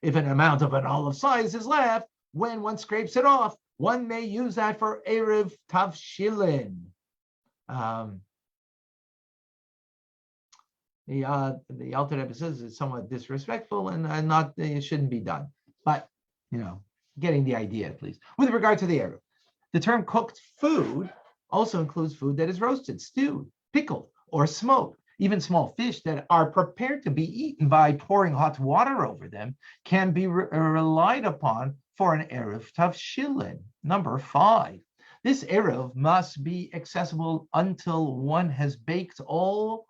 A: If an amount of an olive size is left, when one scrapes it off, one may use that for Erev Tavshilin. The Alter Rebbe says it's somewhat disrespectful and it shouldn't be done. But, getting the idea at least. With regard to the Erev, the term cooked food also includes food that is roasted, stewed, pickled, or smoked. Even small fish that are prepared to be eaten by pouring hot water over them can be relied upon for an Erev Tavshilin. Number 5. This Erev must be accessible until one has baked all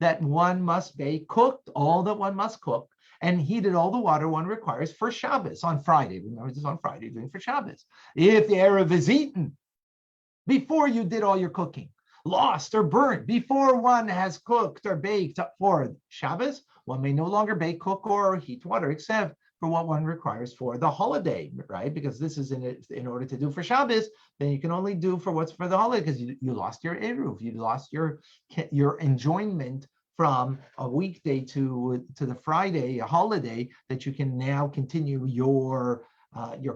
A: that one must bake, cooked all that one must cook, and heated all the water one requires for Shabbos on Friday. Remember, this is on Friday, doing for Shabbos. If the Erev is eaten before you did all your cooking, lost or burnt before one has cooked or baked for Shabbos, one may no longer bake, cook, or heat water except for what one requires for the holiday, right? Because this is in order to do for Shabbos, then you can only do for what's for the holiday because you lost your Eruv, you lost your enjoyment from a weekday to the Friday, a holiday, that you can now continue your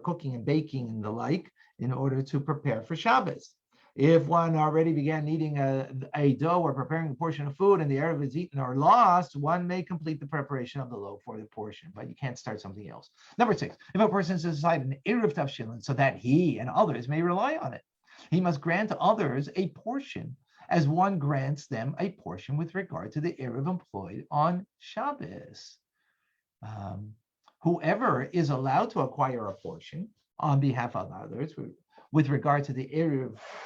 A: cooking and baking and the like in order to prepare for Shabbos. If one already began eating a dough or preparing a portion of food and the erev is eaten or lost, one may complete the preparation of the loaf for the portion, but you can't start something else. Number 6, if a person has decided an erev tavshilin so that he and others may rely on it, he must grant others a portion as one grants them a portion with regard to the erev employed on Shabbos. Whoever is allowed to acquire a portion on behalf of others with regard to the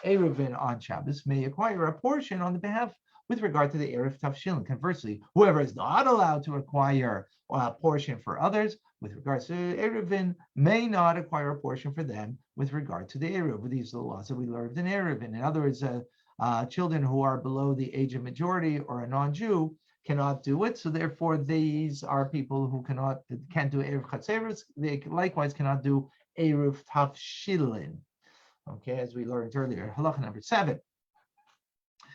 A: Erevin on Shabbos may acquire a portion on the behalf with regard to the Erev Tavshilin. Conversely, whoever is not allowed to acquire a portion for others with regards to Erevin may not acquire a portion for them with regard to the Erev. These are the laws that we learned in Erevin. In other words, children who are below the age of majority or a non-Jew cannot do it. So therefore, these are people who can't do Erev Chatzeres. They likewise cannot do Erev Tavshilin. Okay, as we learned earlier. Halacha number 7.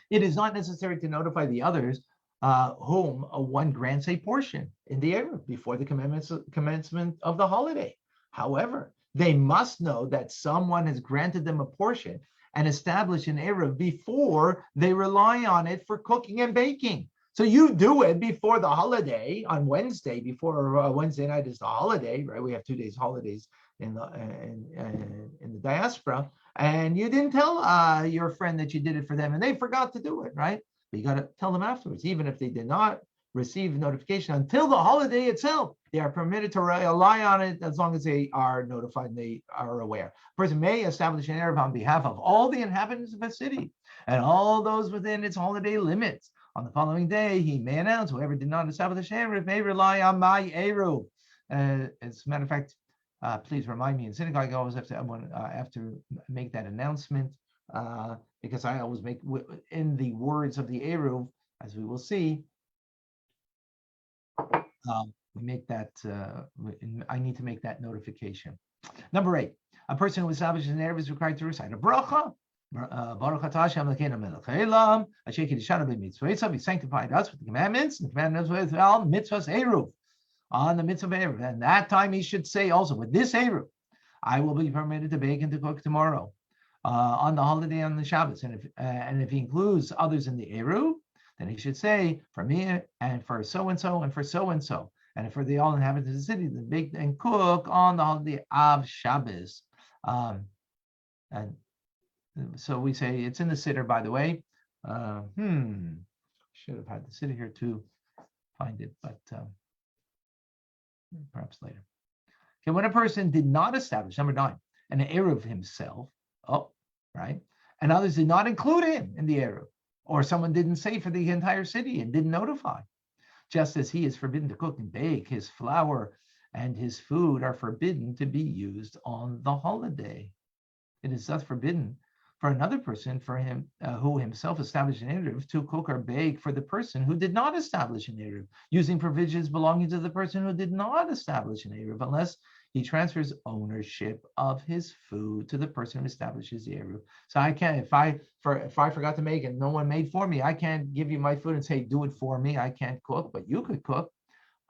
A: It is not necessary to notify the others whom one grants a portion in the Erev before the commencement of the holiday. However, they must know that someone has granted them a portion and established an Erev before they rely on it for cooking and baking. So you do it before the holiday on Wednesday, before Wednesday night is the holiday, right? We have 2 days holidays in the diaspora, and you didn't tell your friend that you did it for them, and they forgot to do it, right? But you got to tell them afterwards, even if they did not receive notification until the holiday itself. They are permitted to rely on it as long as they are notified and they are aware. A person may establish an Erev on behalf of all the inhabitants of a city and all those within its holiday limits. On the following day, he may announce whoever did not establish an Erev may rely on my Erev. As a matter of fact, please remind me in synagogue, I always have to make that announcement because I always make, in the words of the Eruv, as we will see, we make that, I need to make that notification. Number 8, a person who establishes an Erev is required to recite a bracha. Baruch atah Hashem Elokeinu melech haolam, asher kiddushanu b'mitzvotav. He sanctified us with the commandments, and the commandments with all mitzvahs Eruv. On the mitzvah Erev, and that time he should say also with this Erev, I will be permitted to bake and to cook tomorrow on the holiday on the Shabbos. And if he includes others in the Erev, then he should say for me and for so and so and for so and so, and for the all inhabitants of the city to bake and cook on the holiday of Shabbos. And so we say it's in the siddur, by the way. Should have had the siddur here to find it, but. Perhaps later. Okay, when a person did not establish, number 9, an Erev himself, right, and others did not include him in the Erev, or someone didn't say for the entire city and didn't notify, just as he is forbidden to cook and bake, his flour and his food are forbidden to be used on the holiday. It is thus forbidden for another person, for him who himself established an Erev, to cook or bake for the person who did not establish an Erev, using provisions belonging to the person who did not establish an Erev, unless he transfers ownership of his food to the person who establishes the Erev. So I can't, if I forgot to make and no one made for me, I can't give you my food and say, do it for me. I can't cook, but you could cook.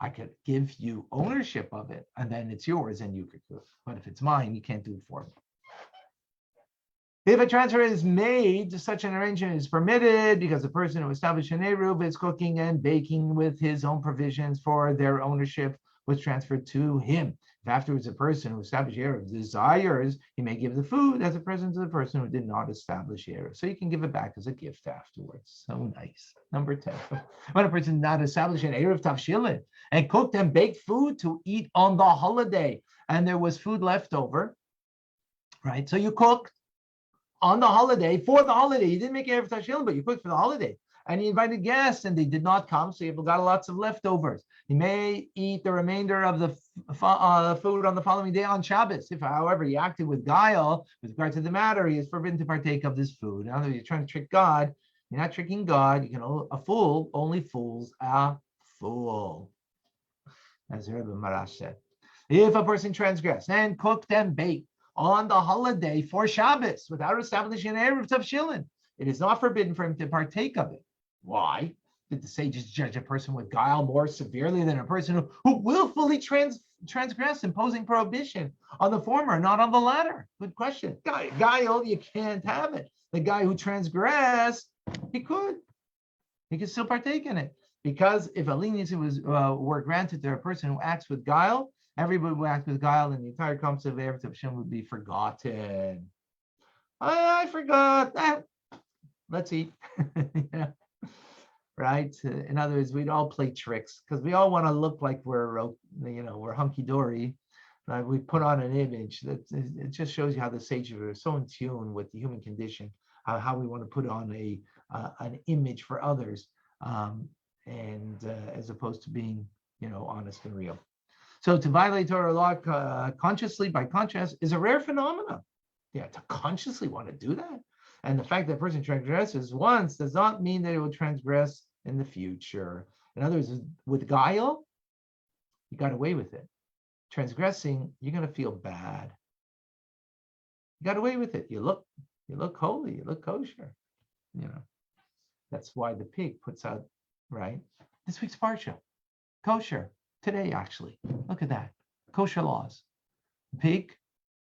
A: I could give you ownership of it, and then it's yours and you could cook. But if it's mine, you can't do it for me. If a transfer is made, such an arrangement is permitted because the person who established an Eruv is cooking and baking with his own provisions for their ownership was transferred to him. If afterwards a person who established Eruv desires, he may give the food as a present to the person who did not establish Eruv. So you can give it back as a gift afterwards. So nice. Number 10. When a person did not establish an Eruv Tavshilin and cooked and baked food to eat on the holiday, and there was food left over, right? So you cooked on the holiday, for the holiday. You didn't make Erev Tavshilin, but you cooked for the holiday. And you invited guests and they did not come, so you've got lots of leftovers. You may eat the remainder of the food on the following day on Shabbos. If, however, he acted with guile with regard to the matter, he is forbidden to partake of this food. In other words, you're trying to trick God. You're not tricking God. You can, a fool only fools a fool, as Rabbi Marash said. If a person transgressed and cooked and baked on the holiday for Shabbos without establishing an Erev Tavshilin, it is not forbidden for him to partake of it. Why? Did the sages judge a person with guile more severely than a person who willfully transgressed, imposing prohibition on the former, not on the latter? Good question. Guile, you can't have it. The guy who transgressed, he could still partake in it. Because if a leniency were granted to a person who acts with guile, everybody who acts with guile in the entire concept of Erev Hashem would be forgotten. I forgot that. Let's eat. Yeah. Right? In other words, we'd all play tricks because we all want to look like we're hunky-dory. We put on an image that it just shows you how the sages are so in tune with the human condition, how we want to put on an image for others, and as opposed to being, honest and real. So to violate Torah law consciously, by contrast, is a rare phenomenon. Yeah, to consciously want to do that. And the fact that a person transgresses once does not mean that it will transgress in the future. In other words, with guile, you got away with it. Transgressing, you're going to feel bad. You got away with it. You look holy. You look kosher. That's why the pig puts out, right? This week's parsha, kosher. Today, actually, look at that. Kosher laws. Pig.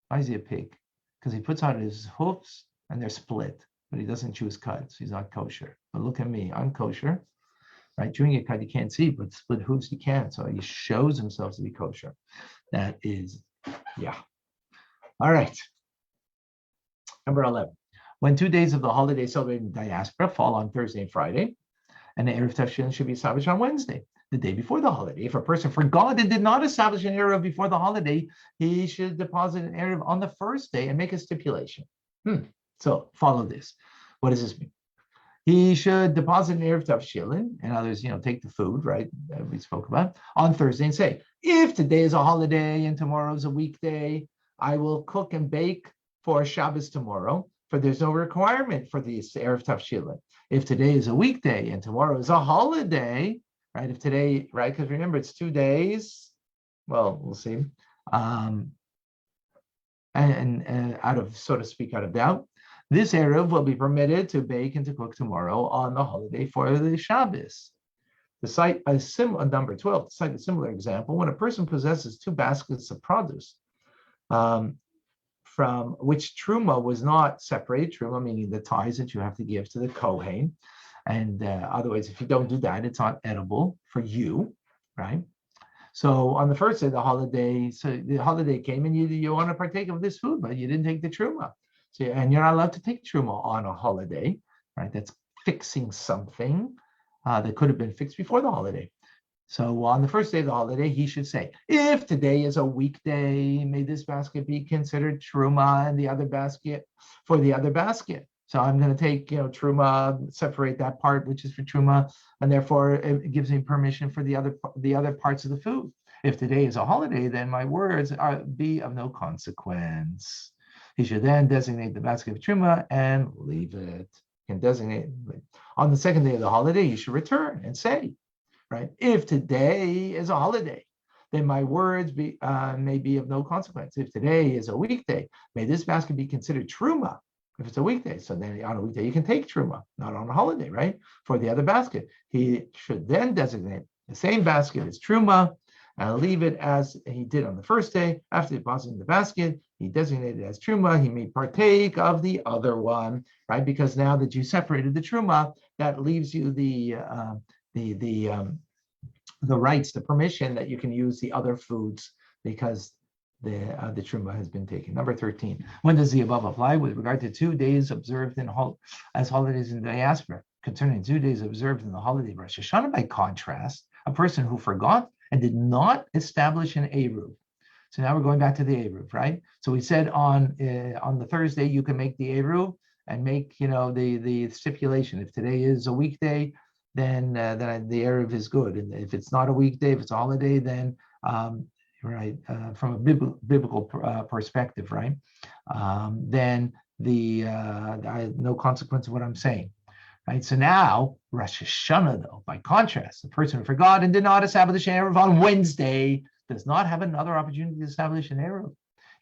A: Why is he a pig? Because he puts out his hoofs and they're split, but he doesn't choose cuts. He's not kosher. But look at me. I'm kosher. Right? Chewing a cut you can't see, but split hooves you can. So he shows himself to be kosher. That is, yeah. All right. Number 11. When 2 days of the holiday celebrated in diaspora fall on Thursday and Friday, and the Erev Tafshilin should be established on Wednesday, the day before the holiday. If a person forgot and did not establish an Erev before the holiday, he should deposit an Erev on the first day and make a stipulation. So follow this. What does this mean? He should deposit an Erev Tafshilin, and others, take the food, right, that we spoke about, on Thursday and say, if today is a holiday and tomorrow is a weekday, I will cook and bake for Shabbos tomorrow, for there's no requirement for the Erev Tafshilin. If today is a weekday and tomorrow is a holiday, right, if today, right, because remember, it's 2 days, well, we'll see, and out of, so to speak, out of doubt, this Erev will be permitted to bake and to cook tomorrow on the holiday for the Shabbos. To cite number 12, to cite a similar example, when a person possesses 2 baskets of produce, from which Truma was not separated, Truma meaning the tithes that you have to give to the Kohen, and otherwise, if you don't do that, it's not edible for you, right? So on the first day of the holiday, came and you want to partake of this food, but you didn't take the Truma. So, and you're not allowed to take Truma on a holiday, right? That's fixing something that could have been fixed before the holiday. So on the first day of the holiday, he should say, if today is a weekday, may this basket be considered Truma and the other basket for the other basket. So I'm going to take, Truma, separate that part, which is for Truma, and therefore it gives me permission for the other parts of the food. If today is a holiday, then my words be of no consequence. He should then designate the basket of Truma and leave it. He can designate. On the second day of the holiday, you should return and say, right, if today is a holiday, then my words may be of no consequence. If today is a weekday, may this basket be considered Truma. If it's a weekday, so then on a weekday you can take Truma, not on a holiday, right? For the other basket, he should then designate the same basket as Truma and leave it as he did on the first day. After depositing the basket, he designated it as Truma. He may partake of the other one, right? Because now that you separated the Truma, that leaves you the rights, the permission that you can use the other foods because the Truma has been taken. Number 13. When does the above apply? With regard to 2 days observed as holidays in diaspora, concerning 2 days observed in the holiday of Rosh Hashanah, by contrast, a person who forgot and did not establish an Eruv. So now we're going back to the Eruv, right? So we said on the Thursday you can make the Eruv and make the stipulation. If today is a weekday, then the Eruv is good, and if it's not a weekday, if it's a holiday, then from a biblical perspective, right? Then no consequence of what I'm saying. Right, so now Rosh Hashanah, though, by contrast, the person who forgot and did not establish an Eruv on Wednesday does not have another opportunity to establish an Eruv.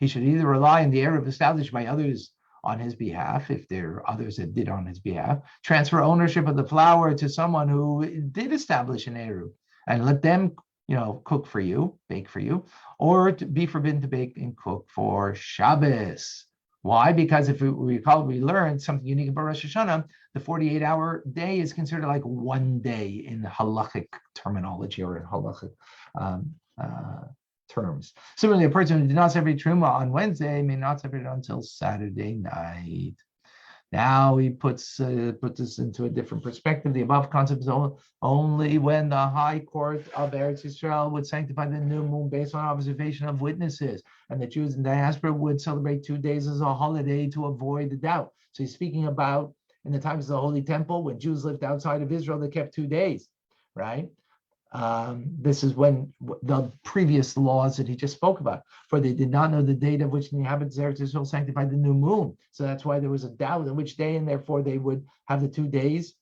A: He should either rely on the Eruv established by others on his behalf, if there are others that did on his behalf, transfer ownership of the flour to someone who did establish an Eruv, and let them, cook for you, bake for you, or to be forbidden to bake and cook for Shabbos. Why? Because if we recall, we learned something unique about Rosh Hashanah. The 48-hour day is considered like one day in halachic terminology or in halachic terms. Similarly, a person who did not separate Truma on Wednesday may not separate it until Saturday night. Now he puts this into a different perspective. The above concept is only when the High Court of Eretz Yisrael would sanctify the new moon based on observation of witnesses, and the Jews in diaspora would celebrate 2 days as a holiday to avoid the doubt. So he's speaking about in the times of the Holy Temple, when Jews lived outside of Israel, they kept 2 days, right? This is when the previous laws that he just spoke about, for they did not know the date of which the inhabitants of Eretz Yisrael sanctified the new moon. So that's why there was a doubt on which day, and therefore they would have the 2 days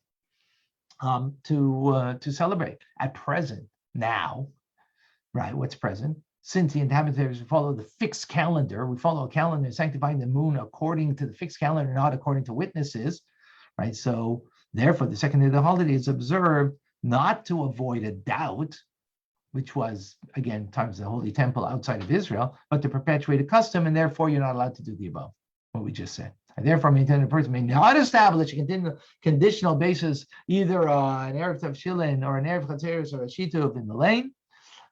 A: to celebrate. At present, now, right? What's present? Since the inhabitants follow the fixed calendar, we follow a calendar sanctifying the moon according to the fixed calendar, not according to witnesses, right? So therefore, the second day of the holiday is observed not to avoid a doubt, which was, again, times the Holy Temple outside of Israel, but to perpetuate a custom, and therefore you're not allowed to do the above, what we just said. And therefore, maintain a person may not establish a conditional basis either on an Erev Tavshilin or an Erev Chatzeris or a Shituv in the lane,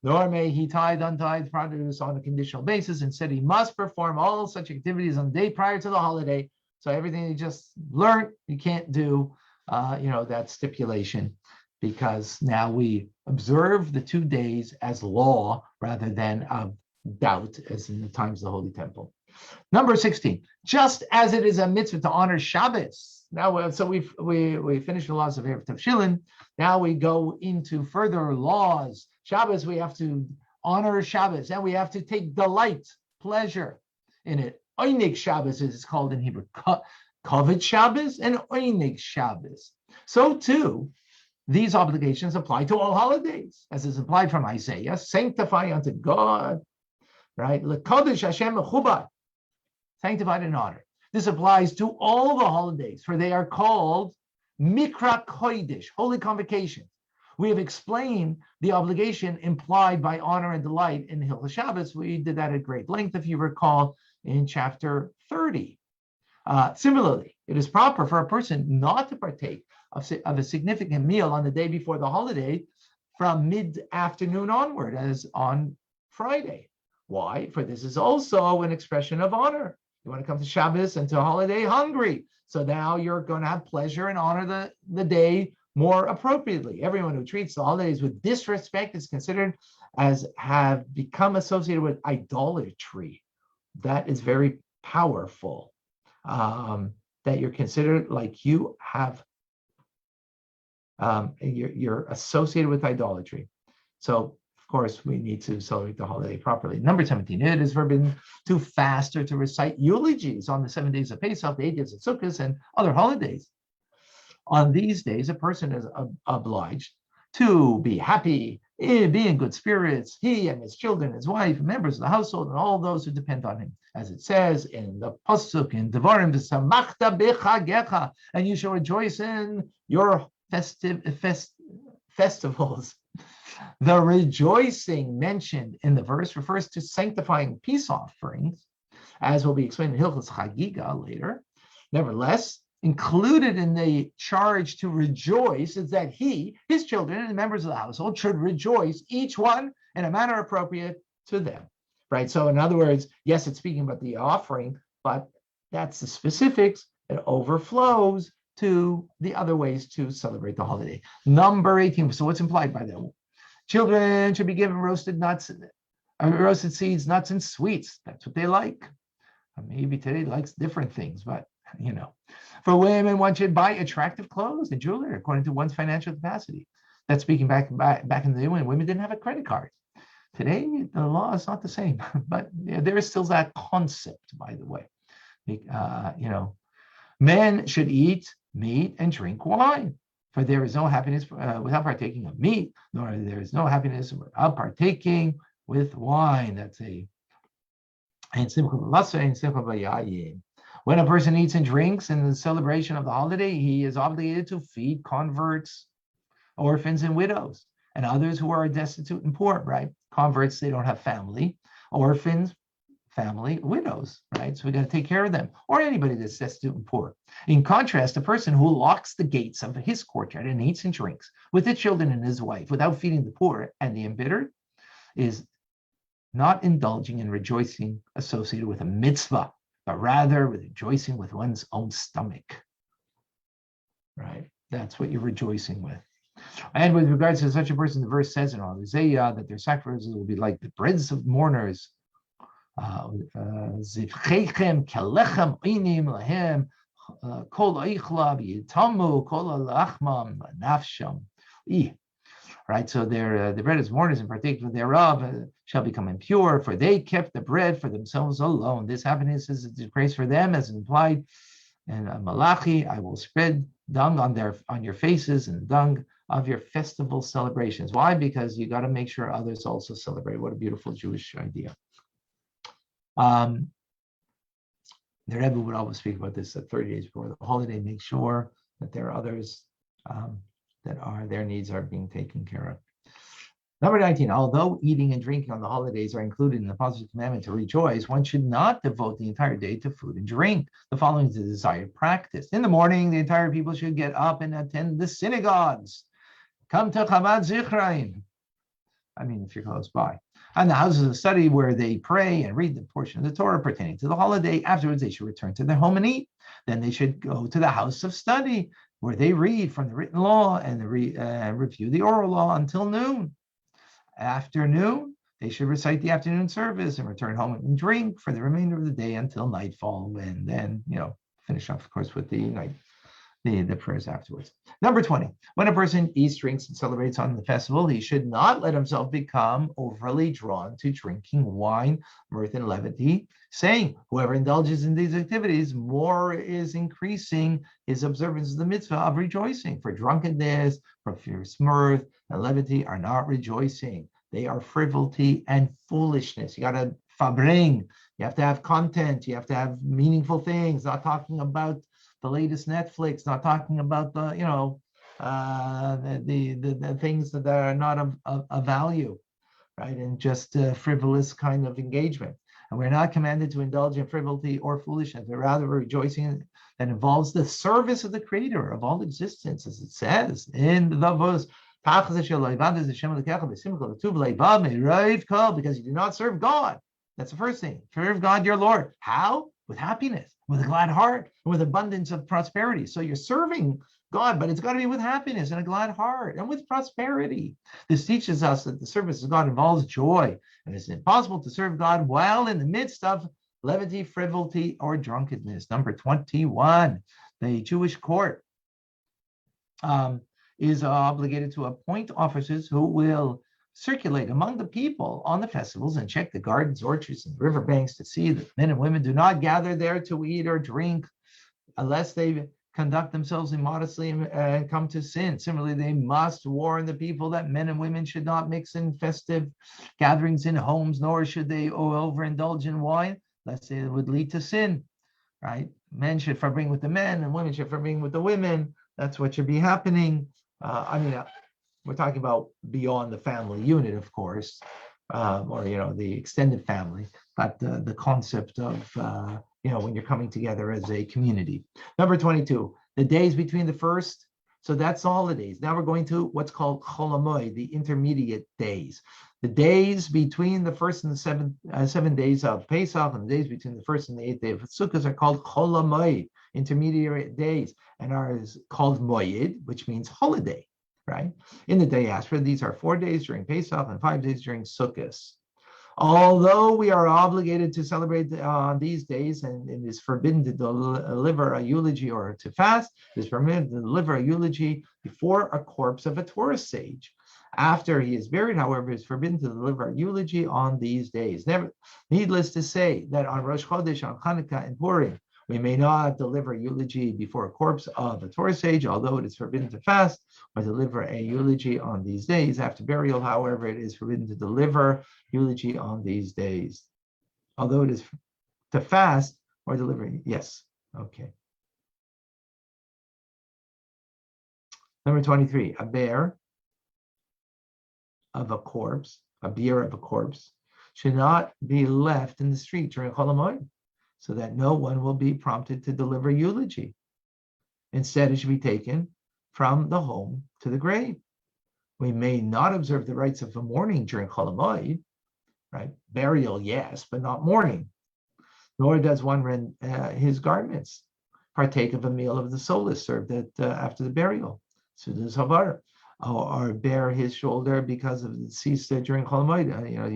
A: nor may he tithe untithed produce on a conditional basis. Instead, he must perform all such activities on the day prior to the holiday. So everything you just learned, you can't do, that stipulation, because now we observe the 2 days as law rather than doubt, as in the times of the Holy Temple. Number 16, just as it is a mitzvah to honor Shabbos. Now, so we finished the laws of Erev Tavshilin. Now we go into further laws. Shabbos, we have to honor Shabbos, and we have to take delight, pleasure in it. Oinig Shabbos is called in Hebrew. Kavod Shabbos and Oinig Shabbos. So too, these obligations apply to all holidays, as is implied from Isaiah, sanctify unto God, right? L'kodesh Hashem mechubad, sanctified and honored. This applies to all the holidays, for they are called Mikra Kodesh, holy convocations. We have explained the obligation implied by honor and delight in Hilchos Shabbos. We did that at great length, if you recall, in chapter 30. Similarly, it is proper for a person not to partake of a significant meal on the day before the holiday from mid-afternoon onward, as on Friday. Why? For this is also an expression of honor. You want to come to Shabbos and to a holiday hungry. So now you're going to have pleasure and honor the day more appropriately. Everyone who treats the holidays with disrespect is considered as have become associated with idolatry. That is very powerful. That you're considered like you have you're associated with idolatry. So, of course, we need to celebrate the holiday properly. Number 17, it is forbidden to fast or to recite eulogies on the 7 days of Pesach, the 8 days of Sukkot, and other holidays. On these days, a person is obliged to be happy, be in good spirits, he and his children, his wife, members of the household, and all those who depend on him. As it says in the Pasuk in Devarim, V'samachta b'chagecha, and you shall rejoice in your festivals. The rejoicing mentioned in the verse refers to sanctifying peace offerings, as will be explained in Hilchos Chagiga later. Nevertheless, included in the charge to rejoice is that he, his children, and the members of the household should rejoice, each one in a manner appropriate to them. Right? So in other words, yes, it's speaking about the offering, but that's the specifics. It overflows to the other ways to celebrate the holiday. Number 18. So what's implied by that? Children should be given roasted nuts, roasted seeds, nuts, and sweets. That's what they like. Maybe today likes different things, but For women, one should buy attractive clothes and jewelry according to one's financial capacity. That's speaking back in the day when women didn't have a credit card. Today, the law is not the same, but there is still that concept, by the way. Men should eat meat and drink wine, for there is no happiness without partaking of meat, nor there is no happiness without partaking with wine. That's when a person eats and drinks in the celebration of the holiday, he is obligated to feed converts, orphans, and widows, and others who are destitute and poor, right? Converts, they don't have family. Orphans, family widows, right? So we got to take care of them, or anybody that's destitute and poor. In contrast, a person who locks the gates of his courtyard and eats and drinks with the children and his wife without feeding the poor and the embittered is not indulging in rejoicing associated with a mitzvah, but rather rejoicing with one's own stomach, right? That's what you're rejoicing with. And with regards to such a person, the verse says in all Isaiah that their sacrifices will be like the breads of mourners. Zivchechem kelechem inim lahem kol oichla v'yitamu kol alachmam nafsham. Right, so the bread is mourners, and partaking thereof shall become impure, for they kept the bread for themselves alone. This happiness is a disgrace for them, as implied in Malachi. I will spread dung on your faces and dung of your festival celebrations. Why? Because you got to make sure others also celebrate. What a beautiful Jewish idea. The Rebbe would always speak about this at 30 days before the holiday. Make sure that there are others their needs are being taken care of. Number 19, although eating and drinking on the holidays are included in the positive commandment to rejoice, one should not devote the entire day to food and drink. The following is the desired practice. In the morning, the entire people should get up and attend the synagogues. Come to Chabad Zichrain. I mean, if you're close by. And the houses of study where they pray and read the portion of the Torah pertaining to the holiday. Afterwards, they should return to their home and eat. Then they should go to the house of study where they read from the written law and review the oral law until noon. After noon, they should recite the afternoon service and return home and drink for the remainder of the day until nightfall, and then, finish off, of course, with the prayers afterwards. Number 20, when a person eats, drinks, and celebrates on the festival, he should not let himself become overly drawn to drinking wine, mirth, and levity, saying, whoever indulges in these activities, more is increasing his observance of the mitzvah of rejoicing. For drunkenness, profuse mirth, and levity are not rejoicing. They are frivolity and foolishness. You got to fabring. You have to have content. You have to have meaningful things. Not talking about the latest Netflix. Not talking about the things that are not of value, right? And just frivolous kind of engagement. And we're not commanded to indulge in frivolity or foolishness, but rather rejoicing that involves the service of the Creator of all existence, as it says in the verse. Because you do not serve God. That's the first thing. Serve God your Lord. How? With happiness, with a glad heart, and with abundance of prosperity. So you're serving God, but it's got to be with happiness and a glad heart and with prosperity. This teaches us that the service of God involves joy, and it's impossible to serve God while in the midst of levity, frivolity, or drunkenness. Number 21, the Jewish court is obligated to appoint officers who will circulate among the people on the festivals and check the gardens, orchards, and riverbanks to see that men and women do not gather there to eat or drink unless they conduct themselves immodestly and come to sin. Similarly, they must warn the people that men and women should not mix in festive gatherings in homes, nor should they overindulge in wine, lest it would lead to sin, right? Men should forbring with the men and women should forbring with the women. That's what should be happening. We're talking about beyond the family unit, of course, or the extended family, but the concept of when you're coming together as a community. Number 22, the days between the first. So that's the holidays. Now we're going to what's called Chol Hamoed, the intermediate days. The days between the first and the 7 days of Pesach, and the days between the first and the 8th day of Sukkot are called Chol Hamoed, intermediate days, and are called Moed, which means holiday, right? In the diaspora, these are 4 days during Pesach and 5 days during Sukkot. Although we are obligated to celebrate on these days, and it is forbidden to deliver a eulogy or to fast, it is permitted to deliver a eulogy before a corpse of a Torah sage. After he is buried, however, it is forbidden to deliver a eulogy on these days. Needless to say that on Rosh Chodesh, on Hanukkah, and Purim, we may not deliver eulogy before a corpse of a Torah sage, although it is forbidden to fast or deliver a eulogy on these days. After burial, however, it is forbidden to deliver eulogy on these days. Although it is to fast or deliver, yes, okay. Number 23, a bear of a corpse, a bier of a corpse, should not be left in the street during Chol Hamoed, so that no one will be prompted to deliver eulogy. Instead, it should be taken from the home to the grave. We may not observe the rites of the mourning during Chol Hamoed, right? Burial, yes, but not mourning. Nor does one rend his garments, partake of a meal of the solace served after the burial, Sudas Havar, or bear his shoulder because of the deceased during Chol Hamoed.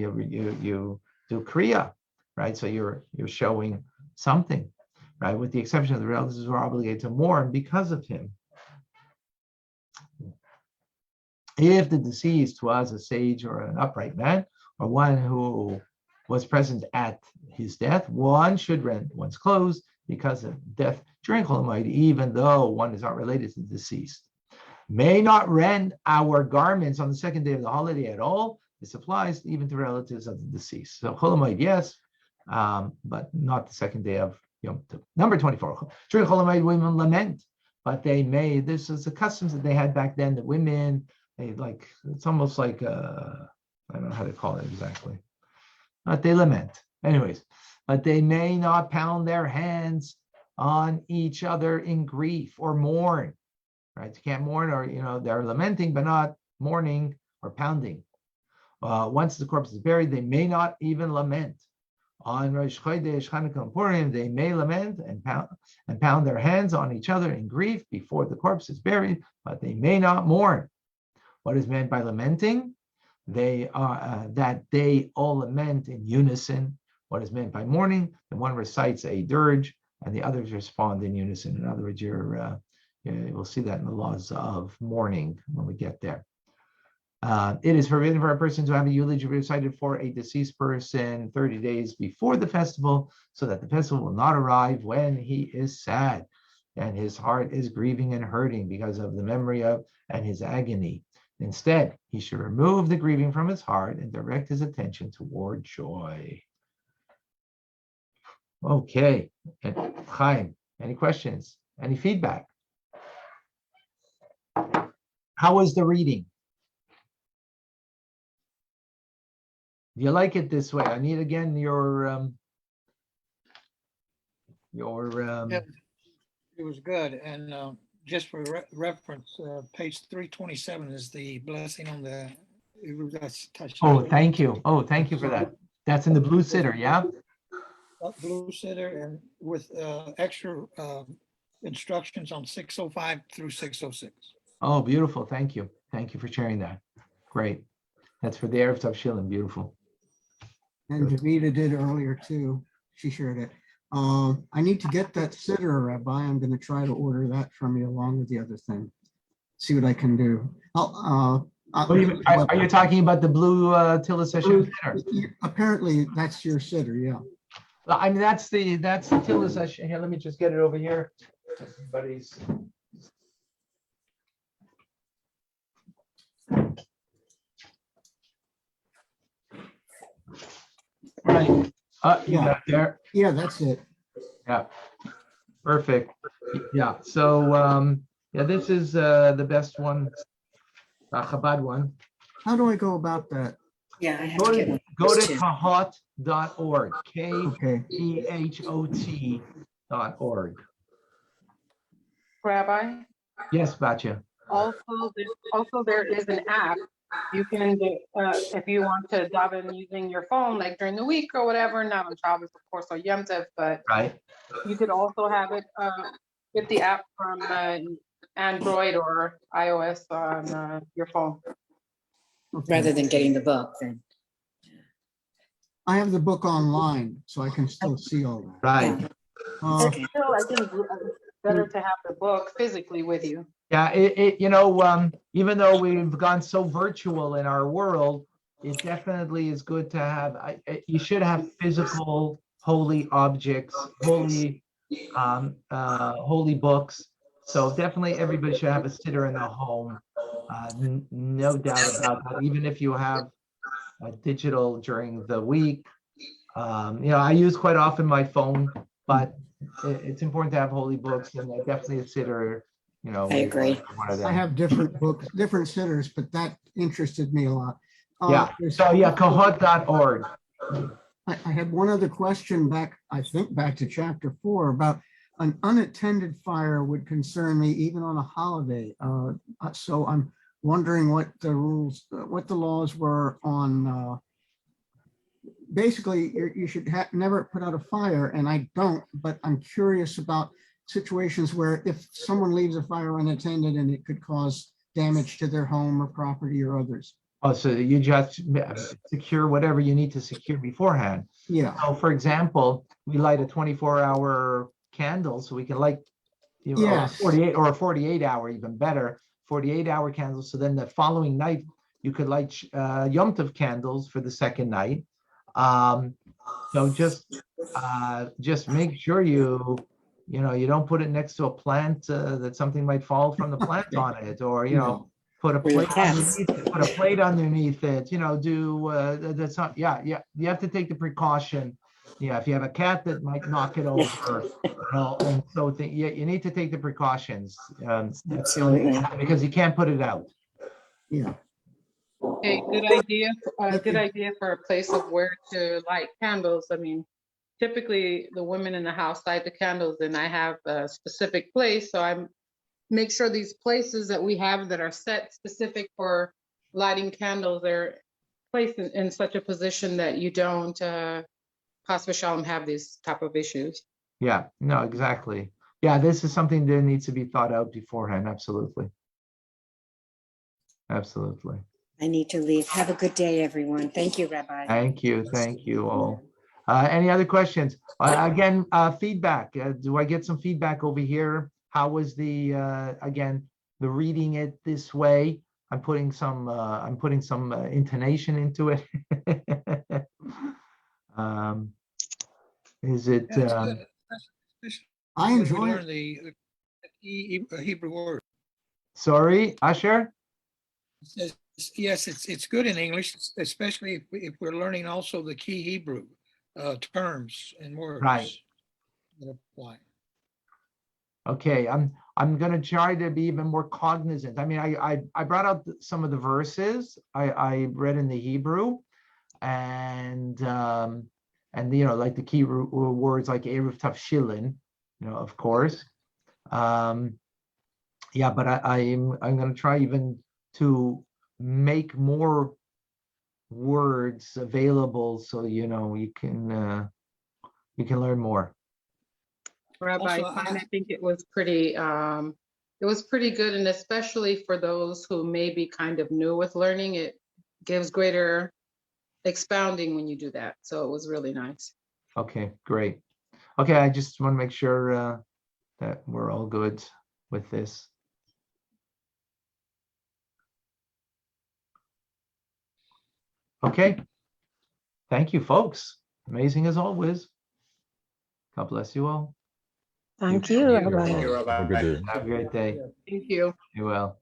A: You do kriya, right? So you're showing something, right? With the exception of the relatives who are obligated to mourn because of him. If the deceased was a sage or an upright man, or one who was present at his death, one should rend one's clothes because of death during Chol Hamoed, even though one is not related to the deceased. May not rend our garments on the second day of the holiday at all. This applies even to relatives of the deceased. So Chol Hamoed, yes, but not the second day of Yom Tov. Number 24. During Chol Hamoed, women lament, but they may. This is the customs that they had back then. The women, it's almost like I don't know how to call it exactly, but they lament. Anyways, but they may not pound their hands on each other in grief or mourn, right? You can't mourn, or, they're lamenting, but not mourning or pounding. Once the corpse is buried, they may not even lament. On Rosh Chodesh, Chanukah, and Purim, they may lament and pound their hands on each other in grief before the corpse is buried, but they may not mourn. What is meant by lamenting? They are that they all lament in unison. What is meant by mourning? The one recites a dirge, and the others respond in unison. In other words, we'll see that in the laws of mourning when we get there. It is forbidden for a person to have a eulogy recited for a deceased person 30 days before the festival, so that the festival will not arrive when he is sad and his heart is grieving and hurting because of the memory of and his agony. Instead, he should remove the grieving from his heart and direct his attention toward joy. Okay, Chaim, any questions? Any feedback? How was the reading? Do you like it this way? I need again your
I: Yeah, it was good. And just for reference, page 327 is the blessing on the.
A: Oh, thank you. Oh, thank you for that. That's in the blue sitter, yeah?
I: Blue sitter, and with extra instructions on 605 through 606.
A: Oh, beautiful. Thank you. Thank you for sharing that. Great. That's for the Erev Tavshilin. Beautiful.
H: And Davida did earlier too. She shared it. I need to get that sitter, Rabbi. I'm going to try to order that from you along with the other thing. See what I can do. Are
A: you talking about the blue Tilla session sitter?
H: Apparently, that's your sitter. Yeah.
A: Well, I mean, that's the Tilla session. Here, let me just get it over here. Everybody's. Right. You got there.
H: Yeah, that's it.
A: Yeah. Perfect. Yeah. So yeah, this is the best one, Chabad one.
H: How do I go about that?
D: Yeah, I have
A: Go
D: to get
A: to,
D: one.
A: go to
D: Too.
A: kahot.org.
H: Okay.
A: KEHOT.org.
G: Rabbi,
A: Yes, Batya.
G: also there is an app. You can do, if you want to daven using your phone, like during the week or whatever, not on Shabbos, of course, or Yom Tov, but
A: Right.
G: you could also have it with the app from Android or iOS on your phone.
H: Okay.
D: Rather than getting the book, then.
H: I have the book online, so I can still see all that.
A: Right.
D: Yeah.
G: It's still, I think, better to have the book physically with you.
A: Yeah, even though we've gone so virtual in our world, it definitely is good to have. You should have physical holy objects, holy books. So definitely everybody should have a sitter in the home. No doubt about that. Even if you have digital during the week, I use quite often my phone, but it's important to have holy books, and definitely a sitter.
D: I agree.
H: I have different books, different sitters, but that interested me a lot.
A: Yeah. So yeah, kahot.org.
H: I had one other question back, I think back to chapter 4 about an unattended fire would concern me even on a holiday. So I'm wondering what the rules, what the laws were on, basically you should never put out a fire, and I don't, but I'm curious about situations where if someone leaves a fire unattended and it could cause damage to their home or property or others.
A: Oh, so you just secure whatever you need to secure beforehand.
H: Yeah,
A: So for example, we light a 24-hour candle, so we can light, you know,
H: Yes.
A: 48 or a 48-hour, even better, 48-hour candles. So then the following night, you could light Yom Tov candles for the second night. So just make sure you don't put it next to a plant that something might fall from the plant on it, or put a
D: Or your
A: plate
D: cats.
A: underneath it. That's not. Yeah. You have to take the precaution. Yeah, if you have a cat that might knock it over, and so you need to take the precautions. That's the only thing, because you can't put it out.
H: yeah.
G: Okay, good idea. Good idea for a place of where to light candles. I mean, typically the women in the house light the candles, and I have a specific place, so I make sure these places that we have that are set specific for lighting candles are placed in such a position that you don't, Chas v'shalom, have these type of issues.
A: Yeah, no, exactly. Yeah, this is something that needs to be thought out beforehand. Absolutely. Absolutely.
D: I need to leave. Have a good day, everyone. Thank you, Rabbi.
A: Thank you all. Any other questions? Again, feedback. Do I get some feedback over here? How was the the reading it this way? I'm putting some intonation into it. Is it?
I: That's good.
H: I
I: We
H: enjoy
I: learn
H: it.
I: the Hebrew word.
A: Sorry, Usher?
I: Yes, it's good in English, especially if we're learning also the key Hebrew terms and words.
A: Right.
I: That apply.
A: Okay, I'm gonna try to be even more cognizant. I mean, I brought out some of the verses I read in the Hebrew, and like the key words like Erev Tavshilin, of course. Yeah, but I'm gonna try even to make more words available so you can learn more.
G: Rabbi,
I: Also,
G: I think it was pretty good, and especially for those who may be kind of new with learning, it gives greater expounding when you do that. So it was really nice.
A: Okay, great. Okay, I just want to make sure that we're all good with this. Okay. Thank you, folks. Amazing as always. God bless you all.
E: Thank you, Rabbi.
J: Have a good day.
A: Have a great day.
G: Thank you.
A: You well.